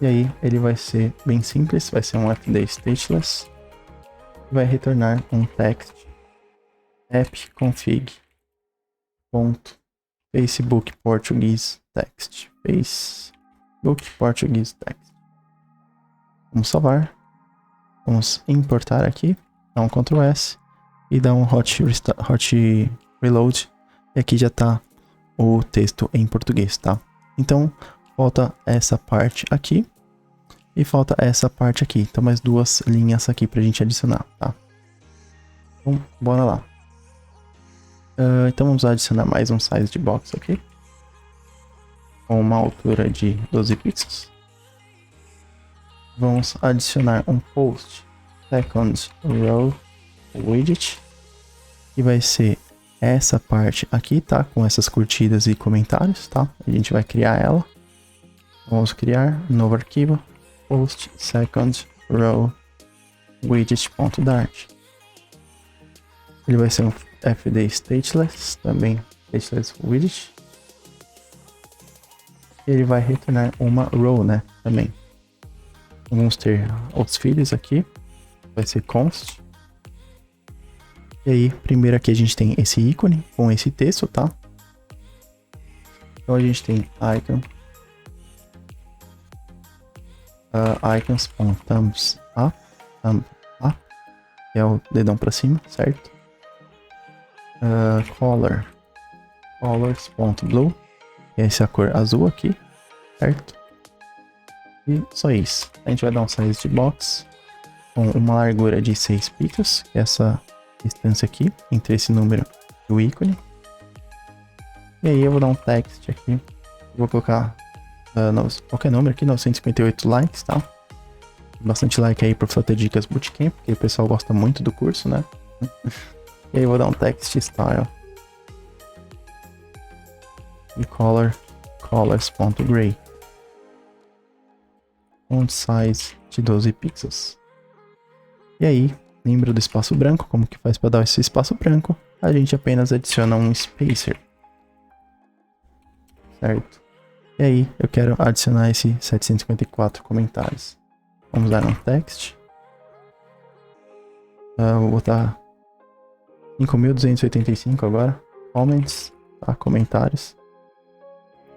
E aí ele vai ser bem simples, vai ser um fd stateless. Vai retornar um text app.config.facebook português text. Facebook português text. Vamos salvar. Vamos importar aqui. Dar um Ctrl S e dar um hot reload. E aqui já está o texto em português, tá? Então falta essa parte aqui. E falta essa parte aqui. Então mais duas linhas aqui pra gente adicionar, tá? Então bora lá. Então vamos adicionar mais um size de box aqui. Com uma altura de 12 pixels. Vamos adicionar um post second row widget. Que vai ser essa parte aqui, tá? Com essas curtidas e comentários, tá? A gente vai criar ela. Vamos criar um novo arquivo. Post second row widget.dart. Ele vai ser um fd stateless, também stateless widget. E ele vai retornar uma row, né, também. Vamos ter outros filhos aqui, vai ser const. E aí, primeiro aqui a gente tem esse ícone com esse texto, tá? Então a gente tem icon, icons.thumbs up, que é o dedão para cima, certo? Colors.blue, que é essa cor azul aqui, certo? E só isso. A gente vai dar um size de box com uma largura de 6 pixels, que é essa distância aqui entre esse número e o ícone. E aí eu vou dar um text aqui, vou colocar qualquer número aqui, 958 likes, tá? Bastante like aí pro Flutter Dicas Bootcamp, porque o pessoal gosta muito do curso, né? E aí eu vou dar um text style e colors.gray, font size de 12 pixels. E aí, lembra do espaço branco? Como que faz para dar esse espaço branco? A gente apenas adiciona um spacer, certo? E aí, eu quero adicionar esse 754 comentários. Vamos dar um text. Vou botar 5.285 agora. Comments, tá? Comentários.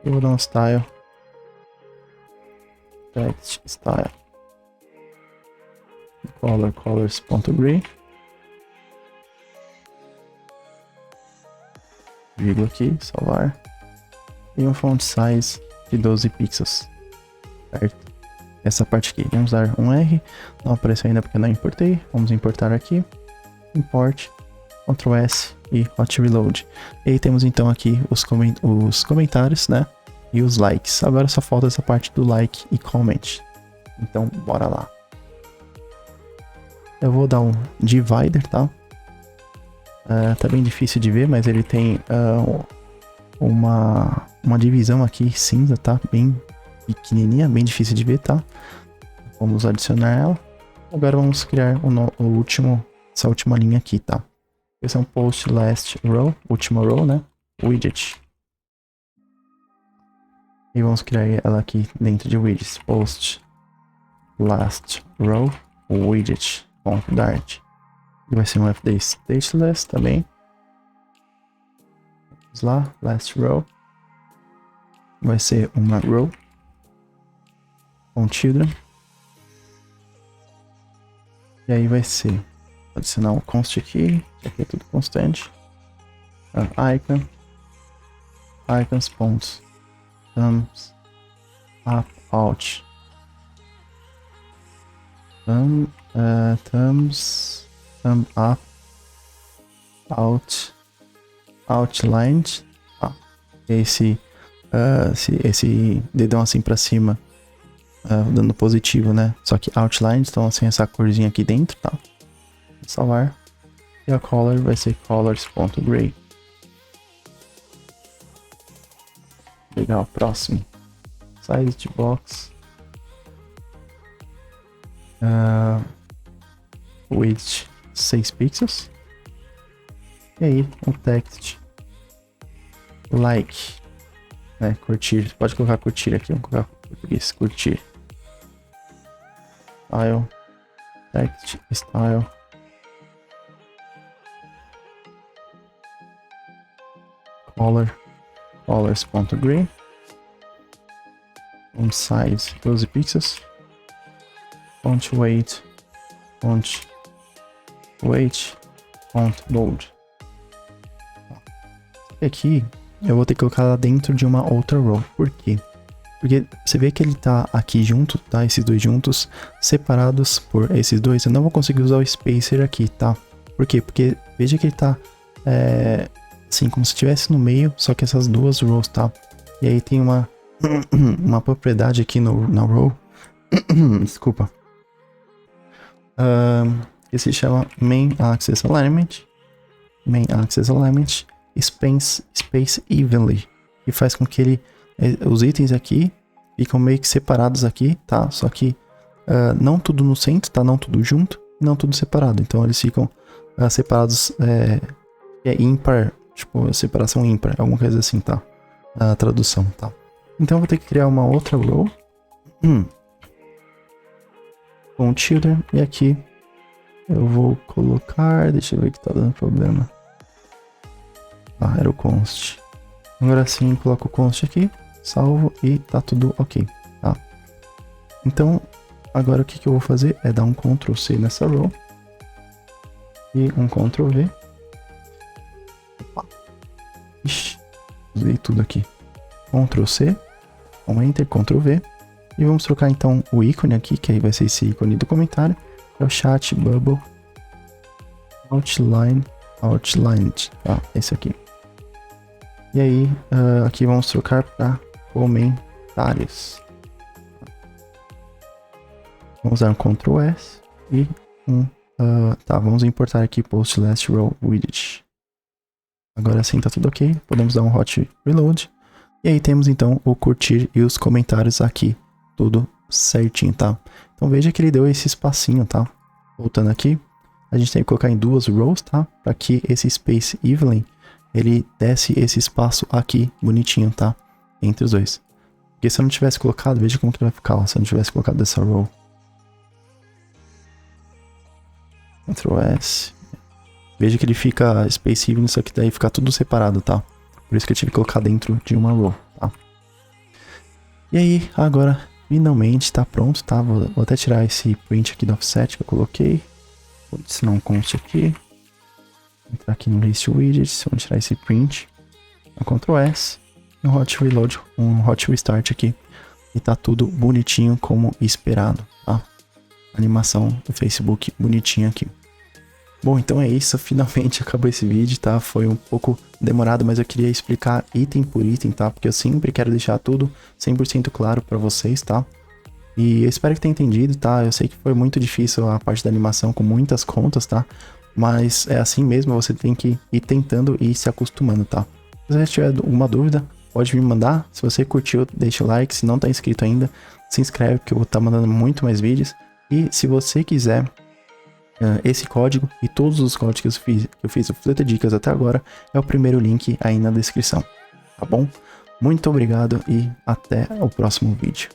Eu vou dar um style. Text style. Colors.gray. Vírgula aqui, salvar. E um font size de 12 pixels, certo? Essa parte aqui, vamos dar um R, não apareceu ainda porque não importei, vamos importar aqui, import, Ctrl S e hot reload. E aí temos então aqui os comentários, né, e os likes. Agora só falta essa parte do like e comment, então bora lá. Eu vou dar um divider, tá? Tá bem difícil de ver, mas ele tem uma divisão aqui cinza, tá? Bem pequenininha, bem difícil de ver, tá? Vamos adicionar ela. Agora vamos criar essa última linha aqui, tá? Esse é um post last row, última row, né? Widget. E vamos criar ela aqui dentro de widgets. Post last row widget.dart. Vai ser um fd stateless também. Vamos lá, last row. Vai ser uma row com children. E aí vai ser adicionar um const aqui é tudo constante. Icon. Icons.thumbs up out. Thumb up out outlined. Esse dedão assim pra cima, dando positivo, né? Só que outlined, então assim essa corzinha aqui dentro, tá? Vou salvar. E a color vai ser colors.gray. Legal, próximo. Size de box. Width 6 pixels. E aí, um text. Like. Né, curtir. Pode colocar curtir aqui. Vamos colocar português. Curtir. Style. Text. Style. Color. Colors.gray. Size 12 pixels. Font weight. Font weight. Font bold. E aqui eu vou ter que colocar lá dentro de uma outra row. Por quê? Porque você vê que ele tá aqui junto, tá? Esses dois juntos, separados por esses dois. Eu não vou conseguir usar o spacer aqui, tá? Por quê? Porque veja que ele tá assim, como se estivesse no meio, só que essas duas rows, tá? E aí tem uma propriedade aqui na row. Desculpa. Que se chama Main Axis Alignment. Main Axis Alignment Space Evenly. Que faz com que os itens aqui ficam meio que separados aqui, tá? Só que não tudo no centro, tá? Não tudo junto. não tudo separado. Então eles ficam separados, é ímpar, tipo, separação ímpar, alguma coisa assim, tá? A tradução, tá? Então eu vou ter que criar uma outra row com children, e aqui eu vou colocar, deixa eu ver que tá dando problema. Ah, era o const. Agora sim, coloco o const aqui, salvo e tá tudo ok, tá? Então, agora o que eu vou fazer é dar um Ctrl C nessa row e um Ctrl V. Opa. Ixi, usei tudo aqui. Ctrl C, um Enter, Ctrl V. E vamos trocar então o ícone aqui, que aí vai ser esse ícone do comentário, é o chat bubble outlined, tá? Esse aqui. E aí, aqui vamos trocar para comentários. Vamos usar um Ctrl S e tá, vamos importar aqui post last row widget. Agora sim tá tudo ok, podemos dar um hot reload. E aí temos então o curtir e os comentários aqui, tudo certinho, tá? Então veja que ele deu esse espacinho, tá? Voltando aqui, a gente tem que colocar em duas rows, tá? Para que esse space evenly, ele desce esse espaço aqui, bonitinho, tá? Entre os dois. Porque se eu não tivesse colocado, veja como que vai ficar, ó, se eu não tivesse colocado essa row. Ctrl S. Veja que ele fica space even, só que daí fica tudo separado, tá? Por isso que eu tive que colocar dentro de uma row, tá? E aí, agora, finalmente tá pronto, tá? Vou até tirar esse print aqui do offset que eu coloquei. Vou adicionar um const aqui. Entrar aqui no list widgets, vamos tirar esse print. Ctrl S. Um hot reload, um hot restart aqui. E tá tudo bonitinho como esperado, tá? Animação do Facebook bonitinho aqui. Bom, então é isso, finalmente acabou esse vídeo, tá? Foi um pouco demorado, mas eu queria explicar item por item, tá? Porque eu sempre quero deixar tudo 100% claro pra vocês, tá? E eu espero que tenha entendido, tá? Eu sei que foi muito difícil a parte da animação com muitas contas, tá? Mas é assim mesmo, você tem que ir tentando e se acostumando, tá? Se você tiver alguma dúvida, pode me mandar. Se você curtiu, deixa o like. Se não tá inscrito ainda, se inscreve, que eu vou estar mandando muito mais vídeos. E se você quiser esse código e todos os códigos que eu fiz o Fleta Dicas até agora, é o primeiro link aí na descrição, tá bom? Muito obrigado e até o próximo vídeo.